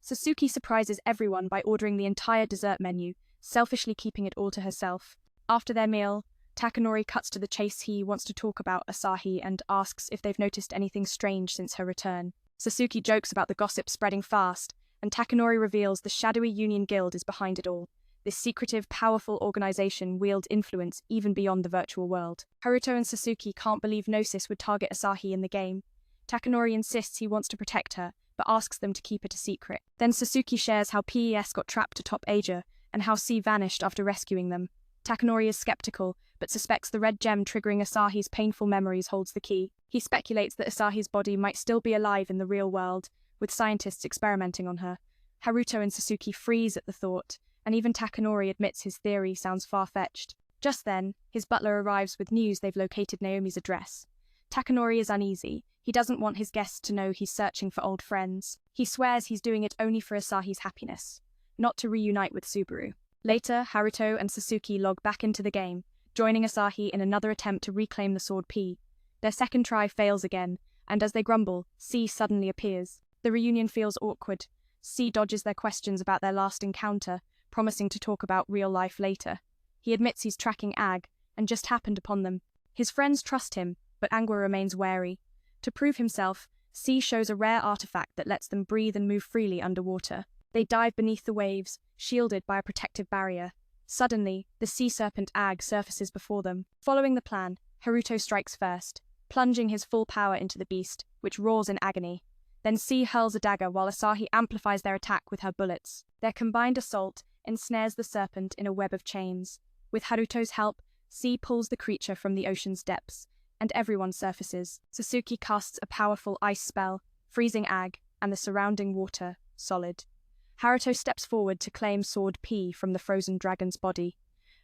Sasuke surprises everyone by ordering the entire dessert menu, selfishly keeping it all to herself. After their meal, Takanori cuts to the chase. He wants to talk about Asahi and asks if they've noticed anything strange since her return. Sasuke jokes about the gossip spreading fast, and Takanori reveals the shadowy Union Guild is behind it all. This secretive, powerful organization wields influence even beyond the virtual world. Haruto and Sasuke can't believe Gnosis would target Asahi in the game. Takanori insists he wants to protect her, but asks them to keep it a secret. Then Sasuke shares how PES got trapped atop Aja, and how C vanished after rescuing them. Takanori is skeptical, but suspects the red gem triggering Asahi's painful memories holds the key. He speculates that Asahi's body might still be alive in the real world, with scientists experimenting on her. Haruto and Sasuke freeze at the thought, and even Takanori admits his theory sounds far-fetched. Just then, his butler arrives with news they've located Naomi's address. Takanori is uneasy. He doesn't want his guests to know he's searching for old friends. He swears he's doing it only for Asahi's happiness, not to reunite with Subaru. Later, Haruto and Sasuke log back into the game, joining Asahi in another attempt to reclaim the sword P. Their second try fails again, and as they grumble, C suddenly appears. The reunion feels awkward. C dodges their questions about their last encounter, promising to talk about real life later. He admits he's tracking Ag, and just happened upon them. His friends trust him, but Angua remains wary. To prove himself, C shows a rare artifact that lets them breathe and move freely underwater. They dive beneath the waves, shielded by a protective barrier. Suddenly, the sea serpent Ag surfaces before them. Following the plan, Haruto strikes first, plunging his full power into the beast, which roars in agony. Then C hurls a dagger while Asahi amplifies their attack with her bullets. Their combined assault ensnares the serpent in a web of chains. With Haruto's help, C pulls the creature from the ocean's depths, and everyone surfaces. Sasuke casts a powerful ice spell, freezing Ag and the surrounding water solid. Haruto steps forward to claim Sword P from the frozen dragon's body,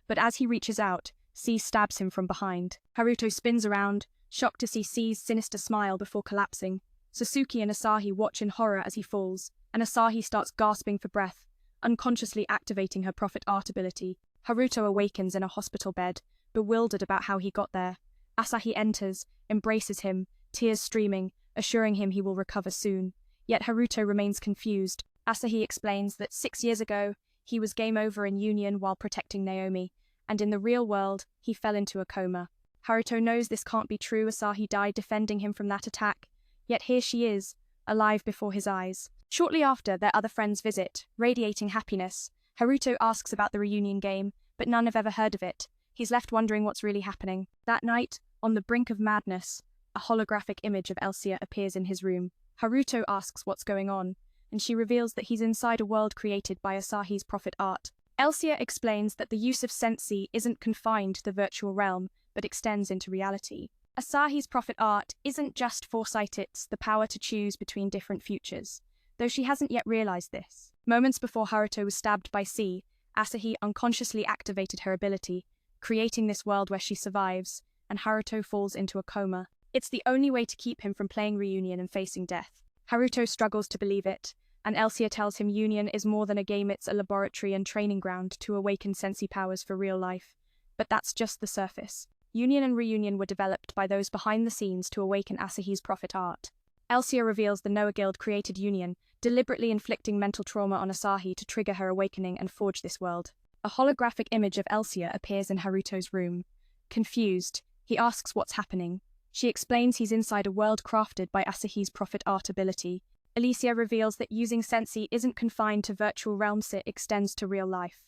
but as he reaches out, C stabs him from behind. Haruto spins around, shocked to see C's sinister smile before collapsing. Sasuke and Asahi watch in horror as he falls, and Asahi starts gasping for breath, unconsciously activating her prophet art ability. Haruto awakens in a hospital bed, bewildered about how he got there. Asahi enters, embraces him, tears streaming, assuring him he will recover soon. Yet Haruto remains confused. Asahi explains that 6 years ago, he was game over in Union while protecting Naomi, and in the real world, he fell into a coma. Haruto knows this can't be true. Asahi died defending him from that attack, yet here she is, alive before his eyes. Shortly after, their other friends visit, radiating happiness. Haruto asks about the reunion game, but none have ever heard of it. He's left wondering what's really happening. That night, on the brink of madness, a holographic image of Elsia appears in his room. Haruto asks what's going on, and she reveals that he's inside a world created by Asahi's prophet art. Elsia explains that the use of sensi isn't confined to the virtual realm, but extends into reality. Asahi's prophet art isn't just foresight, it's the power to choose between different futures, though she hasn't yet realized this. Moments before Haruto was stabbed by C, Asahi unconsciously activated her ability, creating this world where she survives, and Haruto falls into a coma. It's the only way to keep him from playing Reunion and facing death. Haruto struggles to believe it, and Elsia tells him Union is more than a game, it's a laboratory and training ground to awaken sensi powers for real life. But that's just the surface. Union and Reunion were developed by those behind the scenes to awaken Asahi's prophet art. Elsia reveals the Noah Guild created Union, deliberately inflicting mental trauma on Asahi to trigger her awakening and forge this world. A holographic image of Elsia appears in Haruto's room. Confused, he asks what's happening. She explains he's inside a world crafted by Asahi's prophet art ability. Alicia reveals that using sensi isn't confined to virtual realms, it extends to real life.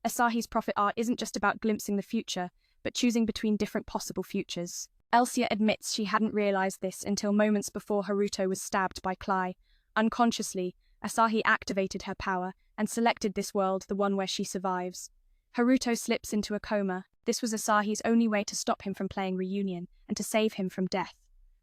Asahi's prophet art isn't just about glimpsing the future, but choosing between different possible futures. Elsia admits she hadn't realized this until moments before Haruto was stabbed by Clay. Unconsciously, Asahi activated her power and selected this world, the one where she survives. Haruto slips into a coma. This was Asahi's only way to stop him from playing Reunion and to save him from death.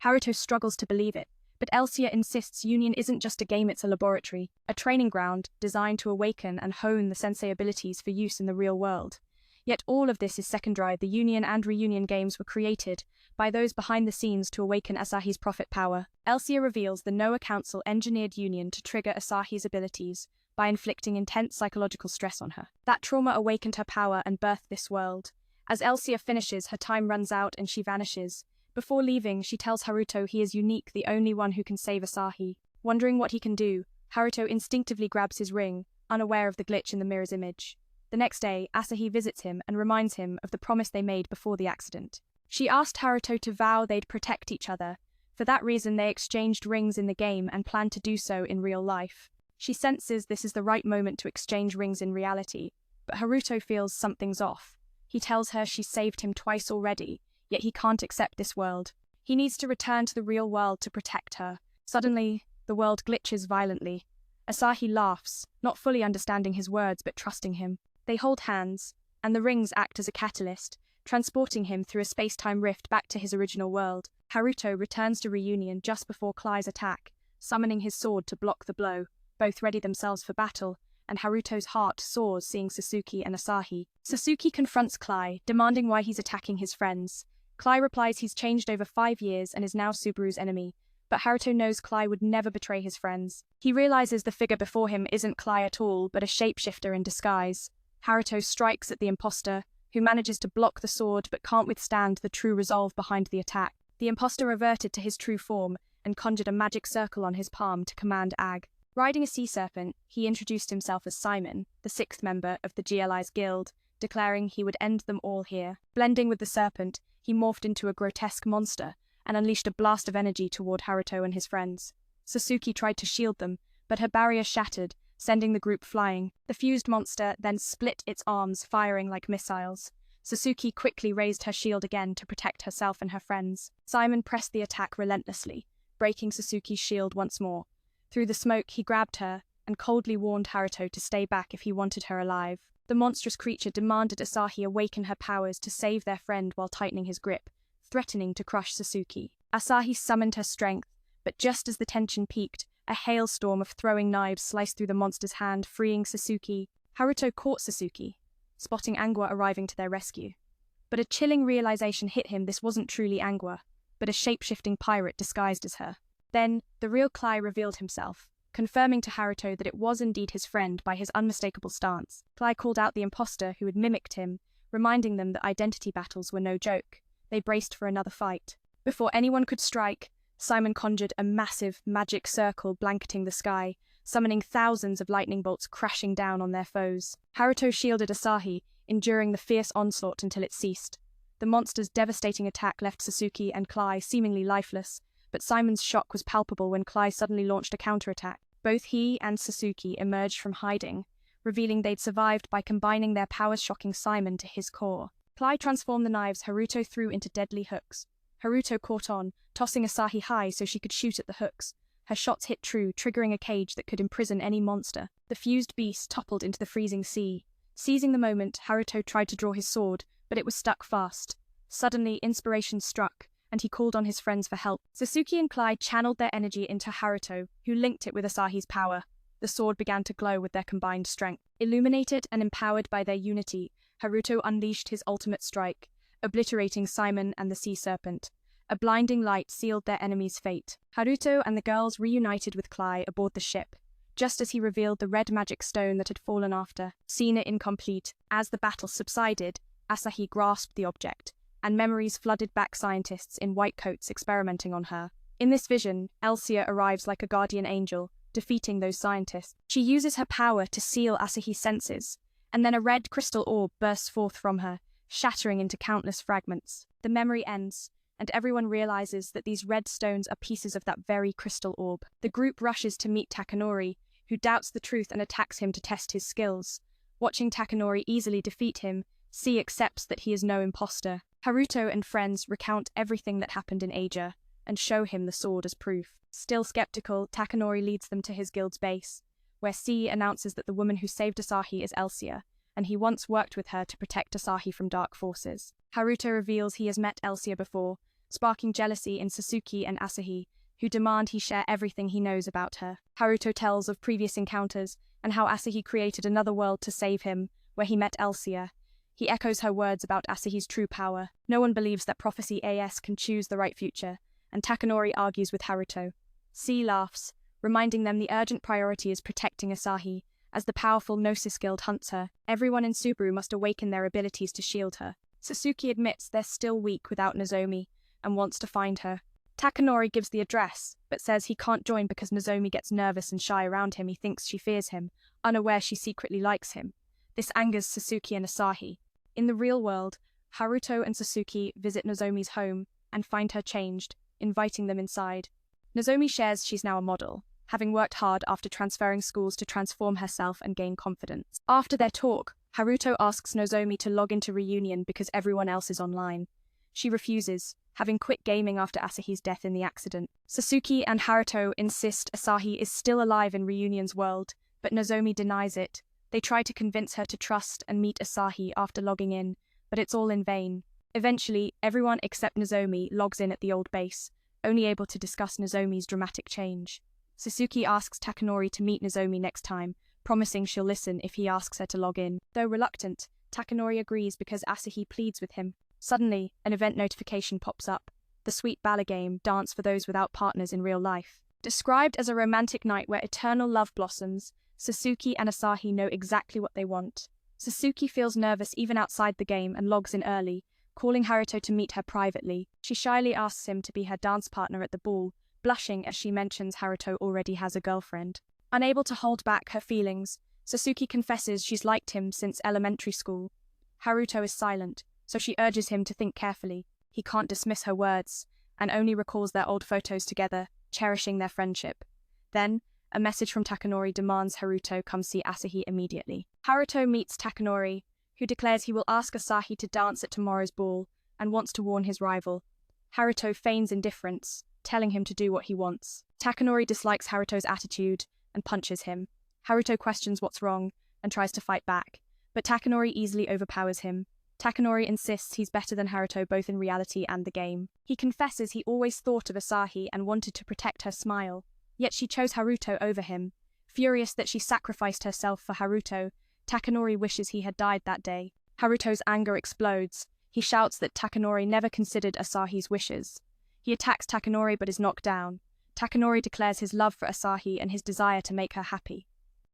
Haruto struggles to believe it, but Elsia insists Union isn't just a game, it's a laboratory, a training ground designed to awaken and hone the sensei abilities for use in the real world. Yet all of this is secondary. The Union and Reunion games were created by those behind the scenes to awaken Asahi's prophet power. Elsia reveals the Noah Council engineered Union to trigger Asahi's abilities by inflicting intense psychological stress on her. That trauma awakened her power and birthed this world. As Elsia finishes, her time runs out and she vanishes. Before leaving, she tells Haruto he is unique, the only one who can save Asahi. Wondering what he can do, Haruto instinctively grabs his ring, unaware of the glitch in the mirror's image. The next day, Asahi visits him and reminds him of the promise they made before the accident. She asked Haruto to vow they'd protect each other. For that reason, they exchanged rings in the game and plan to do so in real life. She senses this is the right moment to exchange rings in reality, but Haruto feels something's off. He tells her she's saved him twice already, yet he can't accept this world. He needs to return to the real world to protect her. Suddenly, the world glitches violently. Asahi laughs, not fully understanding his words but trusting him. They hold hands, and the rings act as a catalyst, transporting him through a space-time rift back to his original world. Haruto returns to Reunion just before Clay's attack, summoning his sword to block the blow. Both ready themselves for battle, and Haruto's heart soars seeing Sasuke and Asahi. Sasuke confronts Clay, demanding why he's attacking his friends. Clay replies he's changed over 5 years and is now Subaru's enemy, but Haruto knows Clay would never betray his friends. He realizes the figure before him isn't Clay at all, but a shapeshifter in disguise. Haruto strikes at the imposter, who manages to block the sword but can't withstand the true resolve behind the attack. The imposter reverted to his true form and conjured a magic circle on his palm to command Ag. Riding a sea serpent, he introduced himself as Simon, the 6th member of the GLI's guild, declaring he would end them all here. Blending with the serpent, he morphed into a grotesque monster and unleashed a blast of energy toward Haruto and his friends. Sasuke tried to shield them, but her barrier shattered, sending the group flying. The fused monster then split its arms, firing like missiles. Sasuke quickly raised her shield again to protect herself and her friends. Simon pressed the attack relentlessly, breaking Sasuke's shield once more. Through the smoke, he grabbed her and coldly warned Haruto to stay back if he wanted her alive. The monstrous creature demanded Asahi awaken her powers to save their friend while tightening his grip, threatening to crush Sasuke. Asahi summoned her strength, but just as the tension peaked, a hailstorm of throwing knives sliced through the monster's hand, freeing Sasuke. Haruto caught Sasuke, spotting Angwa arriving to their rescue. But a chilling realization hit him: this wasn't truly Angwa, but a shape-shifting pirate disguised as her. Then, the real Clay revealed himself, confirming to Haruto that it was indeed his friend by his unmistakable stance. Clay called out the imposter who had mimicked him, reminding them that identity battles were no joke. They braced for another fight. Before anyone could strike, Simon conjured a massive magic circle blanketing the sky, summoning thousands of lightning bolts crashing down on their foes. Haruto shielded Asahi, enduring the fierce onslaught until it ceased. The monster's devastating attack left Sasuke and Clay seemingly lifeless, but Simon's shock was palpable when Clay suddenly launched a counterattack. Both he and Sasuke emerged from hiding, revealing they'd survived by combining their powers, shocking Simon to his core. Clay transformed the knives Haruto threw into deadly hooks. Haruto caught on, tossing Asahi high so she could shoot at the hooks. Her shots hit true, triggering a cage that could imprison any monster. The fused beast toppled into the freezing sea. Seizing the moment, Haruto tried to draw his sword, but it was stuck fast. Suddenly, inspiration struck, and he called on his friends for help. Sasuke and Clay channeled their energy into Haruto, who linked it with Asahi's power. The sword began to glow with their combined strength. Illuminated and empowered by their unity, Haruto unleashed his ultimate strike, obliterating Simon and the sea serpent. A blinding light sealed their enemy's fate. Haruto and the girls reunited with Clay aboard the ship, just as he revealed the red magic stone that had fallen after. Seen it incomplete, as the battle subsided, Asahi grasped the object, and memories flooded back scientists in white coats experimenting on her. In this vision, Elsia arrives like a guardian angel, defeating those scientists. She uses her power to seal Asahi's senses, and then a red crystal orb bursts forth from her, shattering into countless fragments. The memory ends, and everyone realizes that these red stones are pieces of that very crystal orb. The group rushes to meet Takanori, who doubts the truth and attacks him to test his skills. Watching Takanori easily defeat him, C accepts that he is no imposter. Haruto and friends recount everything that happened in Asia, and show him the sword as proof. Still skeptical, Takanori leads them to his guild's base, where C announces that the woman who saved Asahi is Elsia, and he once worked with her to protect Asahi from dark forces. Haruto reveals he has met Elsia before, sparking jealousy in Sasuke and Asahi, who demand he share everything he knows about her. Haruto tells of previous encounters and how Asahi created another world to save him, where he met Elsia. He echoes her words about Asahi's true power. No one believes that Prophecy AS can choose the right future, and Takanori argues with Haruto. C laughs, reminding them the urgent priority is protecting Asahi, as the powerful Gnosis Guild hunts her. Everyone in Subaru must awaken their abilities to shield her. Sasuke admits they're still weak without Nozomi, and wants to find her. Takanori gives the address, but says he can't join because Nozomi gets nervous and shy around him. He thinks she fears him, unaware she secretly likes him. This angers Sasuke and Asahi. In the real world, Haruto and Sasuke visit Nozomi's home and find her changed, inviting them inside. Nozomi shares she's now a model, having worked hard after transferring schools to transform herself and gain confidence. After their talk, Haruto asks Nozomi to log into Reunion because everyone else is online. She refuses, having quit gaming after Asahi's death in the accident. Sasuke and Haruto insist Asahi is still alive in Reunion's world, but Nozomi denies it. They try to convince her to trust and meet Asahi after logging in, but it's all in vain. Eventually, everyone except Nozomi logs in at the old base, only able to discuss Nozomi's dramatic change. Sasuke asks Takanori to meet Nozomi next time, promising she'll listen if he asks her to log in. Though reluctant, Takanori agrees because Asahi pleads with him. Suddenly, an event notification pops up. The Sweet Balla game, dance for those without partners in real life. Described as a romantic night where eternal love blossoms, Sasuke and Asahi know exactly what they want. Sasuke feels nervous even outside the game and logs in early, calling Haruto to meet her privately. She shyly asks him to be her dance partner at the ball, blushing as she mentions Haruto already has a girlfriend. Unable to hold back her feelings, Sasuke confesses she's liked him since elementary school. Haruto is silent, so she urges him to think carefully. He can't dismiss her words, and only recalls their old photos together, cherishing their friendship. Then, a message from Takanori demands Haruto come see Asahi immediately. Haruto meets Takanori, who declares he will ask Asahi to dance at tomorrow's ball, and wants to warn his rival. Haruto feigns indifference, telling him to do what he wants. Takanori dislikes Haruto's attitude and punches him. Haruto questions what's wrong and tries to fight back, but Takanori easily overpowers him. Takanori insists he's better than Haruto both in reality and the game. He confesses he always thought of Asahi and wanted to protect her smile, yet she chose Haruto over him. Furious that she sacrificed herself for Haruto, Takanori wishes he had died that day. Haruto's anger explodes. He shouts that Takanori never considered Asahi's wishes. He attacks Takanori but is knocked down. Takanori declares his love for Asahi and his desire to make her happy.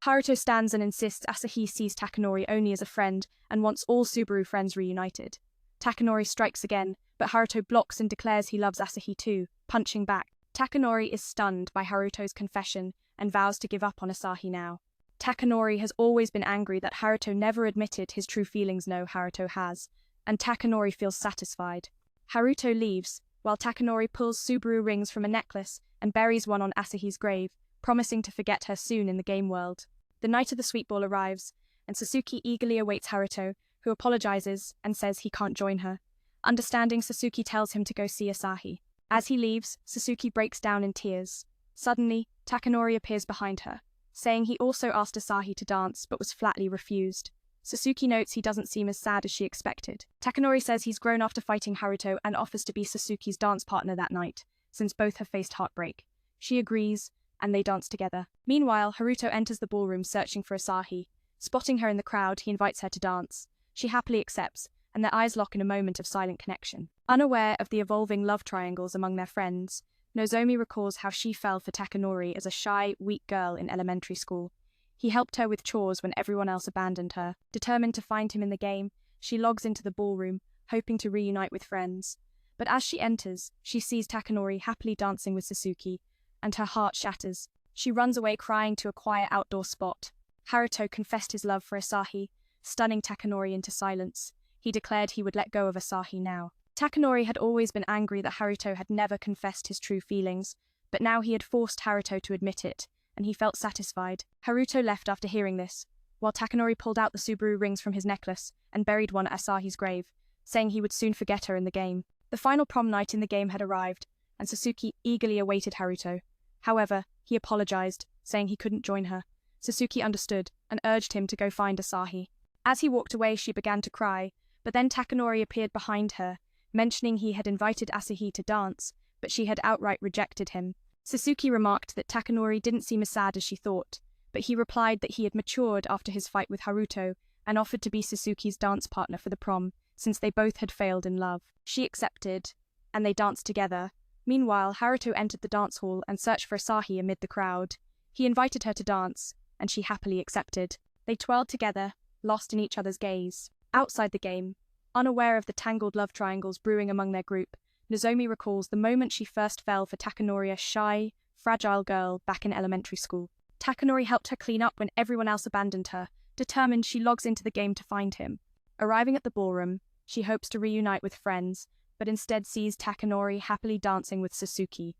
Haruto stands and insists Asahi sees Takanori only as a friend and wants all Subaru friends reunited. Takanori strikes again, but Haruto blocks and declares he loves Asahi too, punching back. Takanori is stunned by Haruto's confession and vows to give up on Asahi now. Takanori has always been angry that Haruto never admitted his true feelings. No, Haruto has, and Takanori feels satisfied. Haruto leaves, while Takanori pulls Subaru rings from a necklace and buries one on Asahi's grave, promising to forget her soon in the game world. The night of the sweet ball arrives, and Sasuke eagerly awaits Haruto, who apologizes and says he can't join her. Understanding, Sasuke tells him to go see Asahi. As he leaves, Sasuke breaks down in tears. Suddenly, Takanori appears behind her, saying he also asked Asahi to dance but was flatly refused. Sasuke notes he doesn't seem as sad as she expected. Takanori says he's grown after fighting Haruto and offers to be Sasuke's dance partner that night, since both have faced heartbreak. She agrees, and they dance together. Meanwhile, Haruto enters the ballroom searching for Asahi. Spotting her in the crowd, he invites her to dance. She happily accepts, and their eyes lock in a moment of silent connection. Unaware of the evolving love triangles among their friends, Nozomi recalls how she fell for Takanori as a shy, weak girl in elementary school. He helped her with chores when everyone else abandoned her. Determined to find him in the game, she logs into the ballroom, hoping to reunite with friends. But as she enters, she sees Takanori happily dancing with Sasuke, and her heart shatters. She runs away crying to a quiet outdoor spot. Haruto confessed his love for Asahi, stunning Takanori into silence. He declared he would let go of Asahi now. Takanori had always been angry that Haruto had never confessed his true feelings, but now he had forced Haruto to admit it, and he felt satisfied. Haruto left after hearing this, while Takanori pulled out the Subaru rings from his necklace and buried one at Asahi's grave, saying he would soon forget her in the game. The final prom night in the game had arrived, and Sasuke eagerly awaited Haruto. However, he apologized, saying he couldn't join her. Sasuke understood and urged him to go find Asahi. As he walked away, she began to cry, but then Takanori appeared behind her, mentioning he had invited Asahi to dance, but she had outright rejected him. Sasuke remarked that Takanori didn't seem as sad as she thought, but he replied that he had matured after his fight with Haruto and offered to be Sasuke's dance partner for the prom, since they both had failed in love. She accepted, and they danced together. Meanwhile, Haruto entered the dance hall and searched for Asahi amid the crowd. He invited her to dance, and she happily accepted. They twirled together, lost in each other's gaze. Outside the game, unaware of the tangled love triangles brewing among their group, Nozomi recalls the moment she first fell for Takanori, a shy, fragile girl back in elementary school. Takanori helped her clean up when everyone else abandoned her. Determined, she logs into the game to find him. Arriving at the ballroom, she hopes to reunite with friends, but instead sees Takanori happily dancing with Sasuke.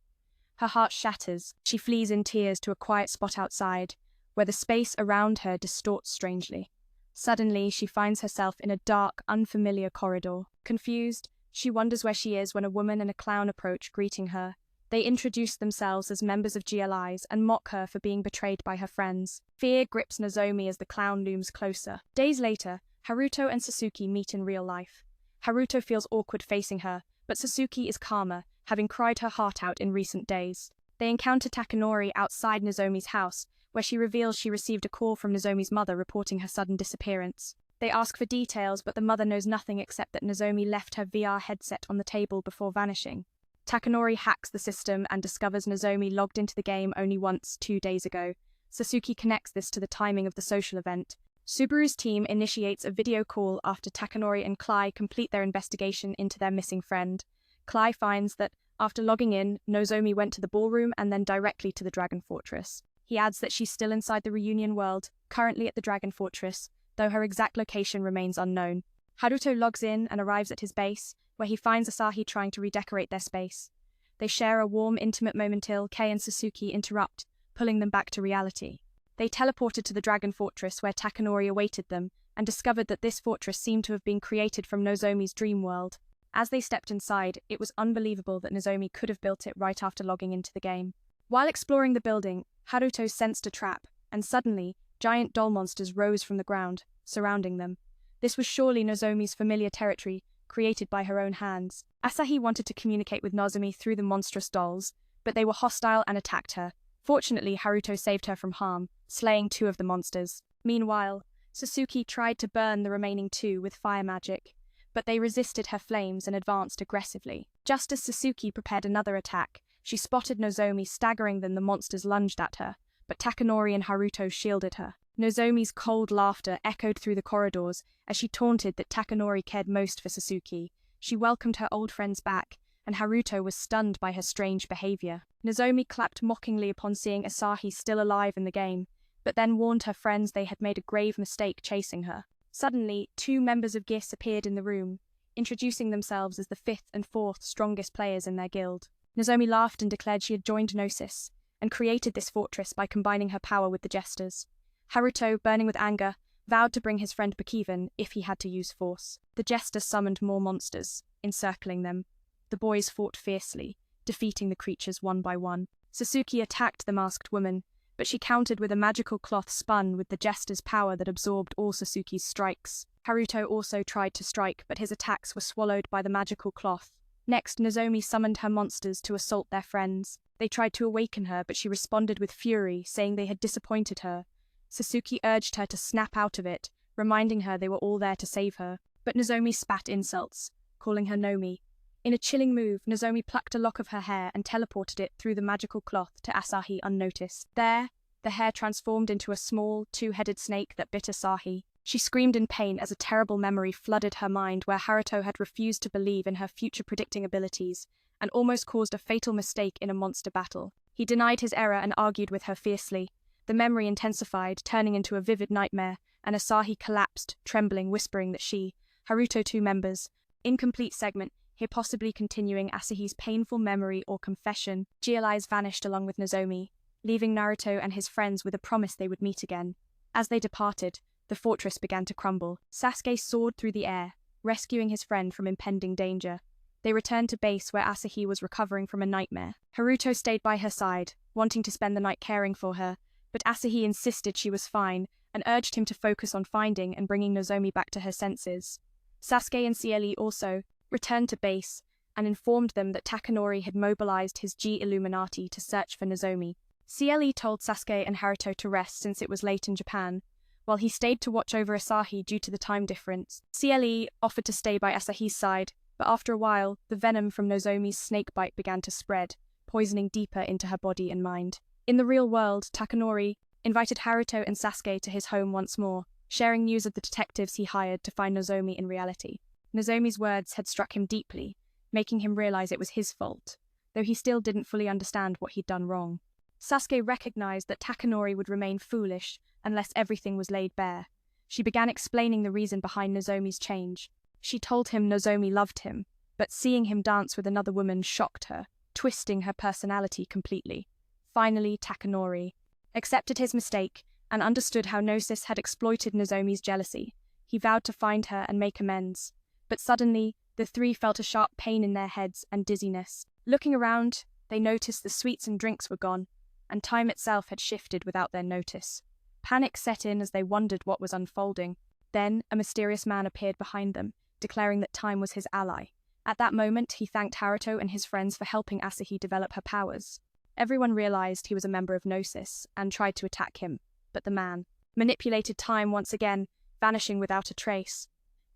Her heart shatters. She flees in tears to a quiet spot outside, where the space around her distorts strangely. Suddenly, she finds herself in a dark, unfamiliar corridor. Confused, she wonders where she is when a woman and a clown approach, greeting her. They introduce themselves as members of GLIs and mock her for being betrayed by her friends. Fear grips Nozomi as the clown looms closer. Days later, Haruto and Sasuke meet in real life. Haruto feels awkward facing her, but Sasuke is calmer, having cried her heart out in recent days. They encounter Takanori outside Nozomi's house, where she reveals she received a call from Nozomi's mother reporting her sudden disappearance. They ask for details, but the mother knows nothing except that Nozomi left her VR headset on the table before vanishing. Takanori hacks the system and discovers Nozomi logged into the game only once 2 days ago. Sasuke connects this to the timing of the social event. Subaru's team initiates a video call after Takanori and Clay complete their investigation into their missing friend. Clay finds that, after logging in, Nozomi went to the ballroom and then directly to the Dragon Fortress. He adds that she's still inside the reunion world, currently at the Dragon Fortress, though her exact location remains unknown. Haruto logs in and arrives at his base, where he finds Asahi trying to redecorate their space. They share a warm, intimate moment till Kei and Sasuke interrupt, pulling them back to reality. They teleported to the Dragon Fortress where Takanori awaited them, and discovered that this fortress seemed to have been created from Nozomi's dream world. As they stepped inside, it was unbelievable that Nozomi could have built it right after logging into the game. While exploring the building, Haruto sensed a trap, and suddenly, giant doll monsters rose from the ground, surrounding them. This was surely Nozomi's familiar territory, created by her own hands. Asahi wanted to communicate with Nozomi through the monstrous dolls, but they were hostile and attacked her. Fortunately, Haruto saved her from harm, slaying 2 of the monsters. Meanwhile, Sasuke tried to burn the remaining 2 with fire magic, but they resisted her flames and advanced aggressively. Just as Sasuke prepared another attack, she spotted Nozomi staggering then the monsters lunged at her, but Takanori and Haruto shielded her. Nozomi's cold laughter echoed through the corridors as she taunted that Takanori cared most for Sasuke. She welcomed her old friends back, and Haruto was stunned by her strange behavior. Nozomi clapped mockingly upon seeing Asahi still alive in the game, but then warned her friends they had made a grave mistake chasing her. Suddenly, 2 members of GIS appeared in the room, introducing themselves as the 5th and 4th strongest players in their guild. Nozomi laughed and declared she had joined Gnosis, and created this fortress by combining her power with the Jesters. Haruto, burning with anger, vowed to bring his friend back even if he had to use force. The Jesters summoned more monsters, encircling them. The boys fought fiercely, defeating the creatures one by one. Sasuke attacked the masked woman, but she countered with a magical cloth spun with the Jester's power that absorbed all Sasuke's strikes. Haruto also tried to strike, but his attacks were swallowed by the magical cloth. Next, Nozomi summoned her monsters to assault their friends. They tried to awaken her, but she responded with fury, saying they had disappointed her. Sasuke urged her to snap out of it, reminding her they were all there to save her. But Nozomi spat insults, calling her Nomi. In a chilling move, Nozomi plucked a lock of her hair and teleported it through the magical cloth to Asahi unnoticed. There, the hair transformed into a small, 2-headed snake that bit Asahi. She screamed in pain as a terrible memory flooded her mind where Haruto had refused to believe in her future-predicting abilities and almost caused a fatal mistake in a monster battle. He denied his error and argued with her fiercely. The memory intensified, turning into a vivid nightmare, and Asahi collapsed, trembling, whispering that she, Haruto 2 members, incomplete segment, here possibly continuing Asahi's painful memory or confession. Giali's vanished along with Nozomi, leaving Naruto and his friends with a promise they would meet again. As they departed, the fortress began to crumble. Sasuke soared through the air, rescuing his friend from impending danger. They returned to base where Asahi was recovering from a nightmare. Haruto stayed by her side, wanting to spend the night caring for her, but Asahi insisted she was fine and urged him to focus on finding and bringing Nozomi back to her senses. Sasuke and CLE also returned to base and informed them that Takanori had mobilized his G Illuminati to search for Nozomi. CLE told Sasuke and Haruto to rest since it was late in Japan, while he stayed to watch over Asahi due to the time difference. CLE offered to stay by Asahi's side, but after a while, the venom from Nozomi's snake bite began to spread, poisoning deeper into her body and mind. In the real world, Takanori invited Haruto and Sasuke to his home once more, sharing news of the detectives he hired to find Nozomi in reality. Nozomi's words had struck him deeply, making him realize it was his fault, though he still didn't fully understand what he'd done wrong. Sasuke recognized that Takanori would remain foolish unless everything was laid bare. She began explaining the reason behind Nozomi's change. She told him Nozomi loved him, but seeing him dance with another woman shocked her, twisting her personality completely. Finally, Takanori accepted his mistake and understood how Gnosis had exploited Nozomi's jealousy. He vowed to find her and make amends. But suddenly, the 3 felt a sharp pain in their heads and dizziness. Looking around, they noticed the sweets and drinks were gone, and time itself had shifted without their notice. Panic set in as they wondered what was unfolding. Then, a mysterious man appeared behind them, declaring that time was his ally. At that moment, he thanked Haruto and his friends for helping Asahi develop her powers. Everyone realized he was a member of Gnosis and tried to attack him, but the man manipulated time once again, vanishing without a trace.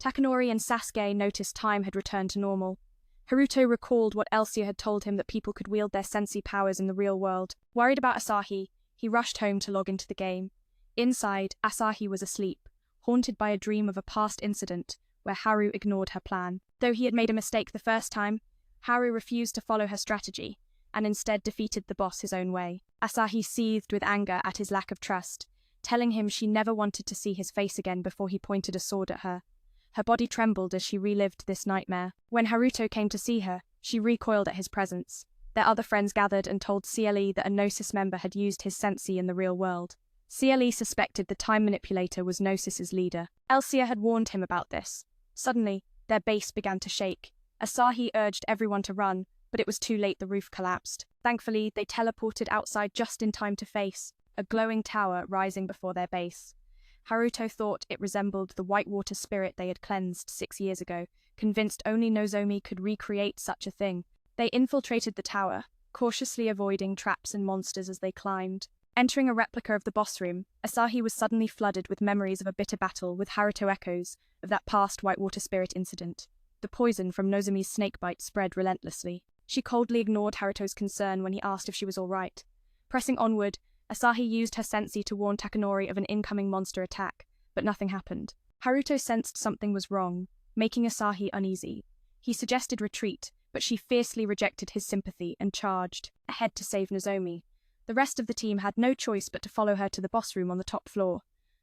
Takanori and Sasuke noticed time had returned to normal. Haruto recalled what Elsia had told him that people could wield their sensi powers in the real world. Worried about Asahi, he rushed home to log into the game. Inside, Asahi was asleep, haunted by a dream of a past incident where Haru ignored her plan. Though he had made a mistake the first time, Haru refused to follow her strategy and instead defeated the boss his own way. Asahi seethed with anger at his lack of trust, telling him she never wanted to see his face again before he pointed a sword at her. Her body trembled as she relived this nightmare. When Haruto came to see her, she recoiled at his presence. Their other friends gathered and told CLE that a Gnosis member had used his sensi in the real world. CLE suspected the time manipulator was Gnosis's leader. Elsia had warned him about this. Suddenly, their base began to shake. Asahi urged everyone to run, but it was too late. The roof collapsed. Thankfully, they teleported outside just in time to face a glowing tower rising before their base. Haruto thought it resembled the whitewater spirit they had cleansed 6 years ago, convinced only Nozomi could recreate such a thing. They infiltrated the tower, cautiously avoiding traps and monsters as they climbed. Entering a replica of the boss room, Asahi was suddenly flooded with memories of a bitter battle with Haruto, echoes of that past whitewater spirit incident. The poison from Nozomi's snakebite spread relentlessly. She coldly ignored Haruto's concern when he asked if she was all right. Pressing onward, Asahi used her sensi to warn Takanori of an incoming monster attack, but nothing happened. Haruto sensed something was wrong, making Asahi uneasy. He suggested retreat, but she fiercely rejected his sympathy and charged ahead to save Nozomi. The rest of the team had no choice but to follow her to the boss room on the top floor.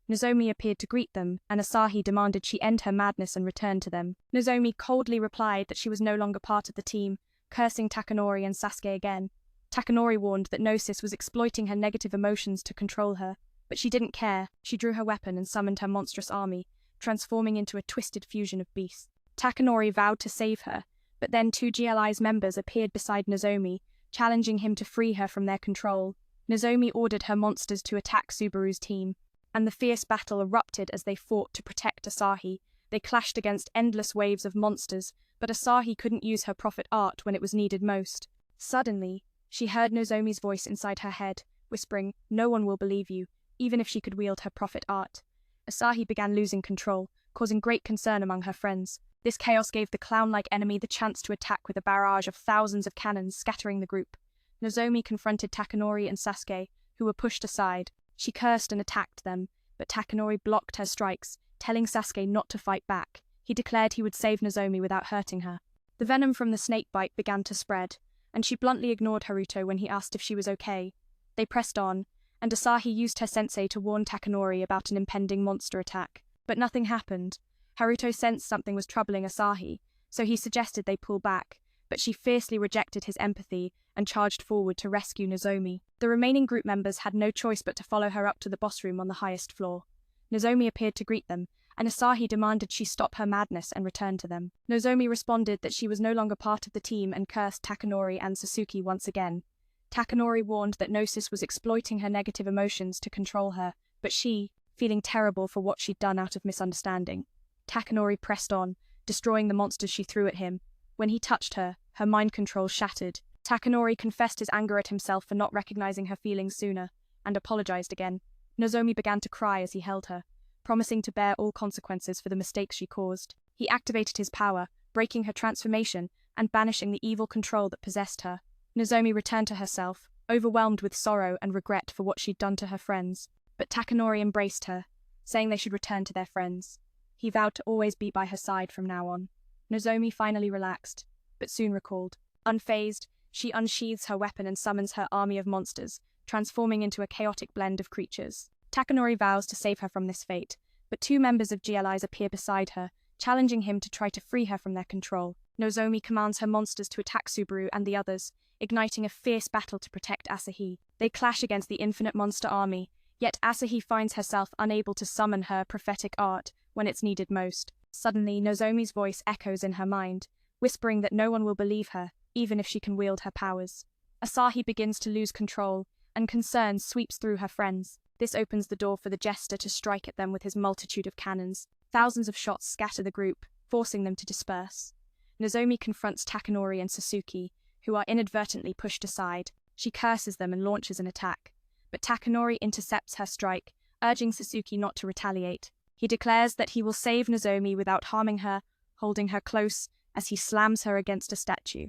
Nozomi appeared to greet them, and Asahi demanded she end her madness and return to them. Nozomi coldly replied that she was no longer part of the team, cursing Takanori and Sasuke again. Takanori warned that Gnosis was exploiting her negative emotions to control her, but she didn't care. She drew her weapon and summoned her monstrous army, transforming into a twisted fusion of beasts. Takanori vowed to save her, but then 2 GLI's members appeared beside Nozomi, challenging him to free her from their control. Nozomi ordered her monsters to attack Subaru's team, and the fierce battle erupted as they fought to protect Asahi. They clashed against endless waves of monsters, but Asahi couldn't use her prophet art when it was needed most. Suddenly, she heard Nozomi's voice inside her head, whispering, "No one will believe you, even if she could wield her prophet art." Asahi began losing control, causing great concern among her friends. This chaos gave the clown-like enemy the chance to attack with a barrage of thousands of cannons, scattering the group. Nozomi confronted Takanori and Sasuke, who were pushed aside. She cursed and attacked them, but Takanori blocked her strikes, telling Sasuke not to fight back. He declared he would save Nozomi without hurting her. The venom from the snakebite began to spread, and she bluntly ignored Haruto when he asked if she was okay. They pressed on, and Asahi used her sensei to warn Takanori about an impending monster attack. But nothing happened. Haruto sensed something was troubling Asahi, so he suggested they pull back, but she fiercely rejected his empathy and charged forward to rescue Nozomi. The remaining group members had no choice but to follow her up to the boss room on the highest floor. Nozomi appeared to greet them, and Asahi demanded she stop her madness and return to them. Nozomi responded that she was no longer part of the team and cursed Takanori and Sasuke once again. Takanori warned that Gnosis was exploiting her negative emotions to control her, but she, feeling terrible for what she'd done out of misunderstanding. Takanori pressed on, destroying the monsters she threw at him. When he touched her, her mind control shattered. Takanori confessed his anger at himself for not recognizing her feelings sooner, and apologized again. Nozomi began to cry as he held her, promising to bear all consequences for the mistakes she caused. He activated his power, breaking her transformation and banishing the evil control that possessed her. Nozomi returned to herself, overwhelmed with sorrow and regret for what she'd done to her friends. But Takanori embraced her, saying they should return to their friends. He vowed to always be by her side from now on. Nozomi finally relaxed, but soon recalled. Unfazed, she unsheathes her weapon and summons her army of monsters, transforming into a chaotic blend of creatures. Takanori vows to save her from this fate, but 2 members of GLI's appear beside her, challenging him to try to free her from their control. Nozomi commands her monsters to attack Subaru and the others, igniting a fierce battle to protect Asahi. They clash against the infinite monster army, yet Asahi finds herself unable to summon her prophetic art when it's needed most. Suddenly, Nozomi's voice echoes in her mind, whispering that no one will believe her, even if she can wield her powers. Asahi begins to lose control, and concern sweeps through her friends. This opens the door for the jester to strike at them with his multitude of cannons. Thousands of shots scatter the group, forcing them to disperse. Nozomi confronts Takanori and Sasuke, who are inadvertently pushed aside. She curses them and launches an attack, but Takanori intercepts her strike, urging Sasuke not to retaliate. He declares that he will save Nozomi without harming her, holding her close as he slams her against a statue.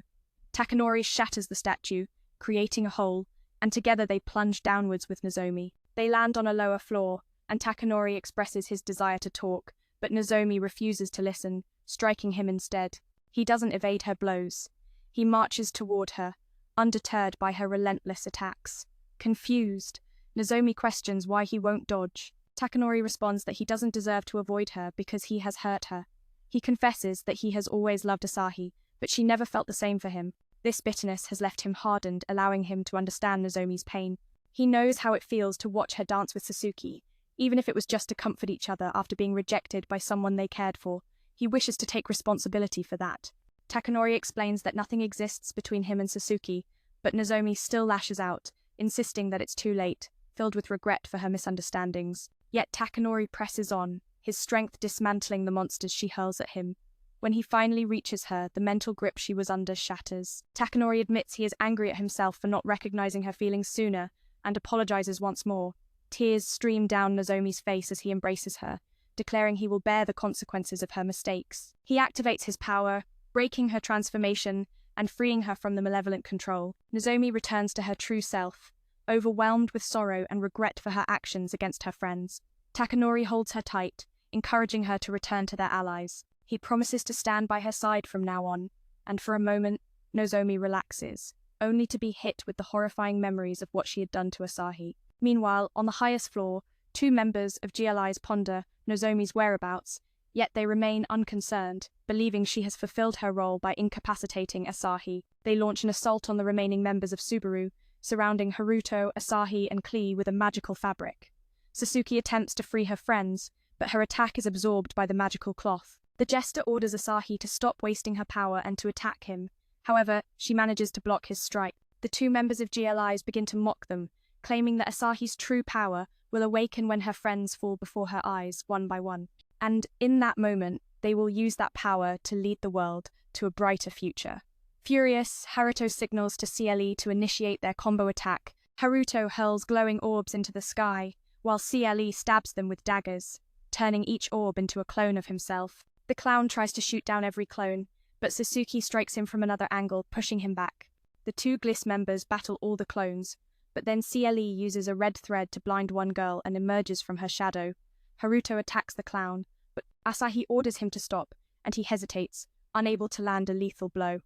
Takanori shatters the statue, creating a hole, and together they plunge downwards with Nozomi. They land on a lower floor, and Takanori expresses his desire to talk, but Nozomi refuses to listen, striking him instead. He doesn't evade her blows. He marches toward her, undeterred by her relentless attacks. Confused, Nozomi questions why he won't dodge. Takanori responds that he doesn't deserve to avoid her because he has hurt her. He confesses that he has always loved Asahi, but she never felt the same for him. This bitterness has left him hardened, allowing him to understand Nozomi's pain. He knows how it feels to watch her dance with Sasuke, even if it was just to comfort each other after being rejected by someone they cared for. He wishes to take responsibility for that. Takanori explains that nothing exists between him and Sasuke, but Nozomi still lashes out, insisting that it's too late, filled with regret for her misunderstandings. Yet Takanori presses on, his strength dismantling the monsters she hurls at him. When he finally reaches her, the mental grip she was under shatters. Takanori admits he is angry at himself for not recognizing her feelings sooner, and apologizes once more. Tears stream down Nozomi's face as he embraces her, declaring he will bear the consequences of her mistakes. He activates his power, breaking her transformation and freeing her from the malevolent control. Nozomi returns to her true self, overwhelmed with sorrow and regret for her actions against her friends. Takanori holds her tight, encouraging her to return to their allies. He promises to stand by her side from now on, and for a moment, Nozomi relaxes, only to be hit with the horrifying memories of what she had done to Asahi. Meanwhile, on the highest floor, two members of GLI's ponder Nozomi's whereabouts, yet they remain unconcerned, believing she has fulfilled her role by incapacitating Asahi. They launch an assault on the remaining members of Subaru, surrounding Haruto, Asahi, and Klee with a magical fabric. Sasuke attempts to free her friends, but her attack is absorbed by the magical cloth. The jester orders Asahi to stop wasting her power and to attack him. However, she manages to block his strike. The two members of GLI's begin to mock them, claiming that Asahi's true power will awaken when her friends fall before her eyes, one by one. And in that moment, they will use that power to lead the world to a brighter future. Furious, Haruto signals to CLE to initiate their combo attack. Haruto hurls glowing orbs into the sky, while CLE stabs them with daggers, turning each orb into a clone of himself. The clown tries to shoot down every clone, but Sasuke strikes him from another angle, pushing him back. The two Gliss members battle all the clones, but then CLE uses a red thread to blind one girl and emerges from her shadow. Haruto attacks the clown, but Asahi orders him to stop, and he hesitates, unable to land a lethal blow.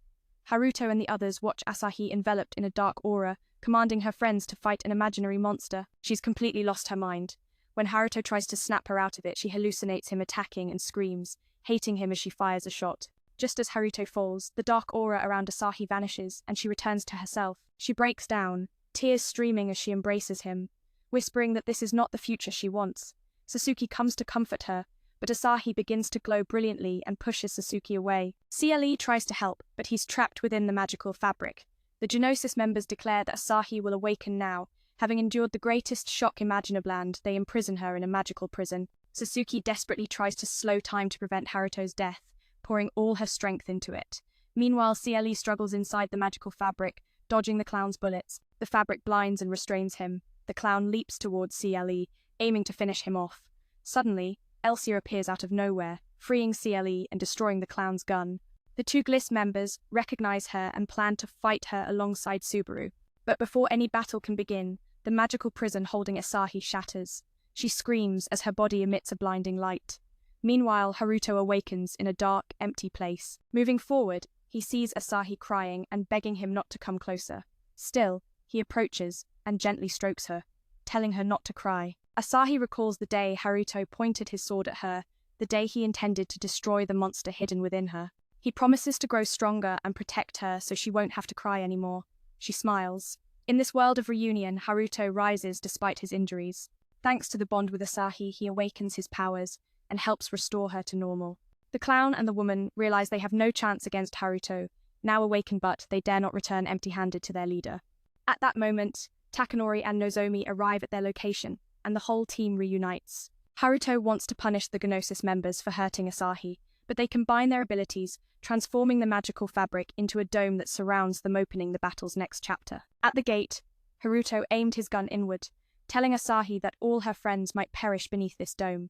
Haruto and the others watch Asahi enveloped in a dark aura, commanding her friends to fight an imaginary monster. She's completely lost her mind. When Haruto tries to snap her out of it, she hallucinates him attacking and screams, hating him as she fires a shot. Just as Haruto falls, the dark aura around Asahi vanishes, and she returns to herself. She breaks down, tears streaming as she embraces him, whispering that this is not the future she wants. Sasuke comes to comfort her, but Asahi begins to glow brilliantly and pushes Sasuke away. CLE tries to help, but he's trapped within the magical fabric. The Genosis members declare that Asahi will awaken now. Having endured the greatest shock imaginable, they imprison her in a magical prison. Sasuke desperately tries to slow time to prevent Haruto's death, pouring all her strength into it. Meanwhile, CLE struggles inside the magical fabric, dodging the clown's bullets. The fabric blinds and restrains him. The clown leaps towards CLE, aiming to finish him off. Suddenly, Elsia appears out of nowhere, freeing CLE and destroying the clown's gun. The two Gliss members recognize her and plan to fight her alongside Subaru. But before any battle can begin, the magical prison holding Asahi shatters. She screams as her body emits a blinding light. Meanwhile, Haruto awakens in a dark, empty place. Moving forward, he sees Asahi crying and begging him not to come closer. Still, he approaches and gently strokes her, telling her not to cry. Asahi recalls the day Haruto pointed his sword at her, the day he intended to destroy the monster hidden within her. He promises to grow stronger and protect her so she won't have to cry anymore. She smiles. In this world of reunion, Haruto rises despite his injuries. Thanks to the bond with Asahi, he awakens his powers and helps restore her to normal. The clown and the woman realize they have no chance against Haruto. Now awakened, but they dare not return empty-handed to their leader. At that moment, Takanori and Nozomi arrive at their location, and the whole team reunites. Haruto wants to punish the Genosis members for hurting Asahi, but they combine their abilities, transforming the magical fabric into a dome that surrounds them, opening the battle's next chapter. At the gate, Haruto aimed his gun inward, telling Asahi that all her friends might perish beneath this dome.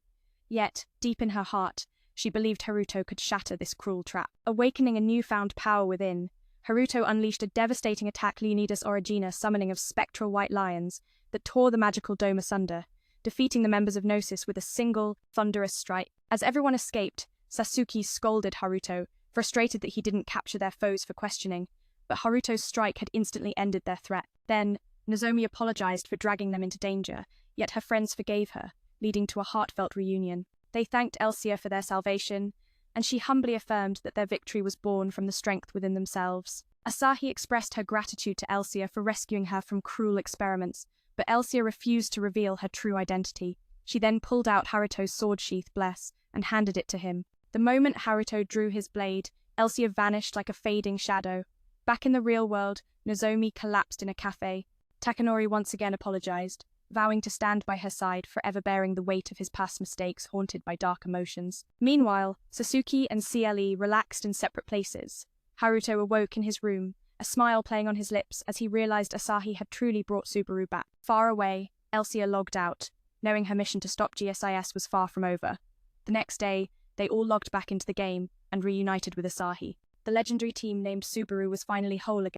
Yet, deep in her heart, she believed Haruto could shatter this cruel trap. Awakening a newfound power within, Haruto unleashed a devastating attack, Leonidas Origina, summoning of spectral white lions that tore the magical dome asunder, defeating the members of Gnosis with a single, thunderous strike. As everyone escaped, Sasuke scolded Haruto, frustrated that he didn't capture their foes for questioning, but Haruto's strike had instantly ended their threat. Then, Nozomi apologized for dragging them into danger, yet her friends forgave her, leading to a heartfelt reunion. They thanked Elsia for their salvation, and she humbly affirmed that their victory was born from the strength within themselves. Asahi expressed her gratitude to Elsia for rescuing her from cruel experiments, but Elsia refused to reveal her true identity. She then pulled out Haruto's sword sheath, Bless, and handed it to him. The moment Haruto drew his blade, Elsia vanished like a fading shadow. Back in the real world, Nozomi collapsed in a cafe. Takanori once again apologized, vowing to stand by her side, forever bearing the weight of his past mistakes, haunted by dark emotions. Meanwhile, Sasuke and CLE relaxed in separate places. Haruto awoke in his room, a smile playing on his lips as he realized Asahi had truly brought Subaru back. Far away, Elsia logged out, knowing her mission to stop GSIS was far from over. The next day, they all logged back into the game and reunited with Asahi. The legendary team named Subaru was finally whole again.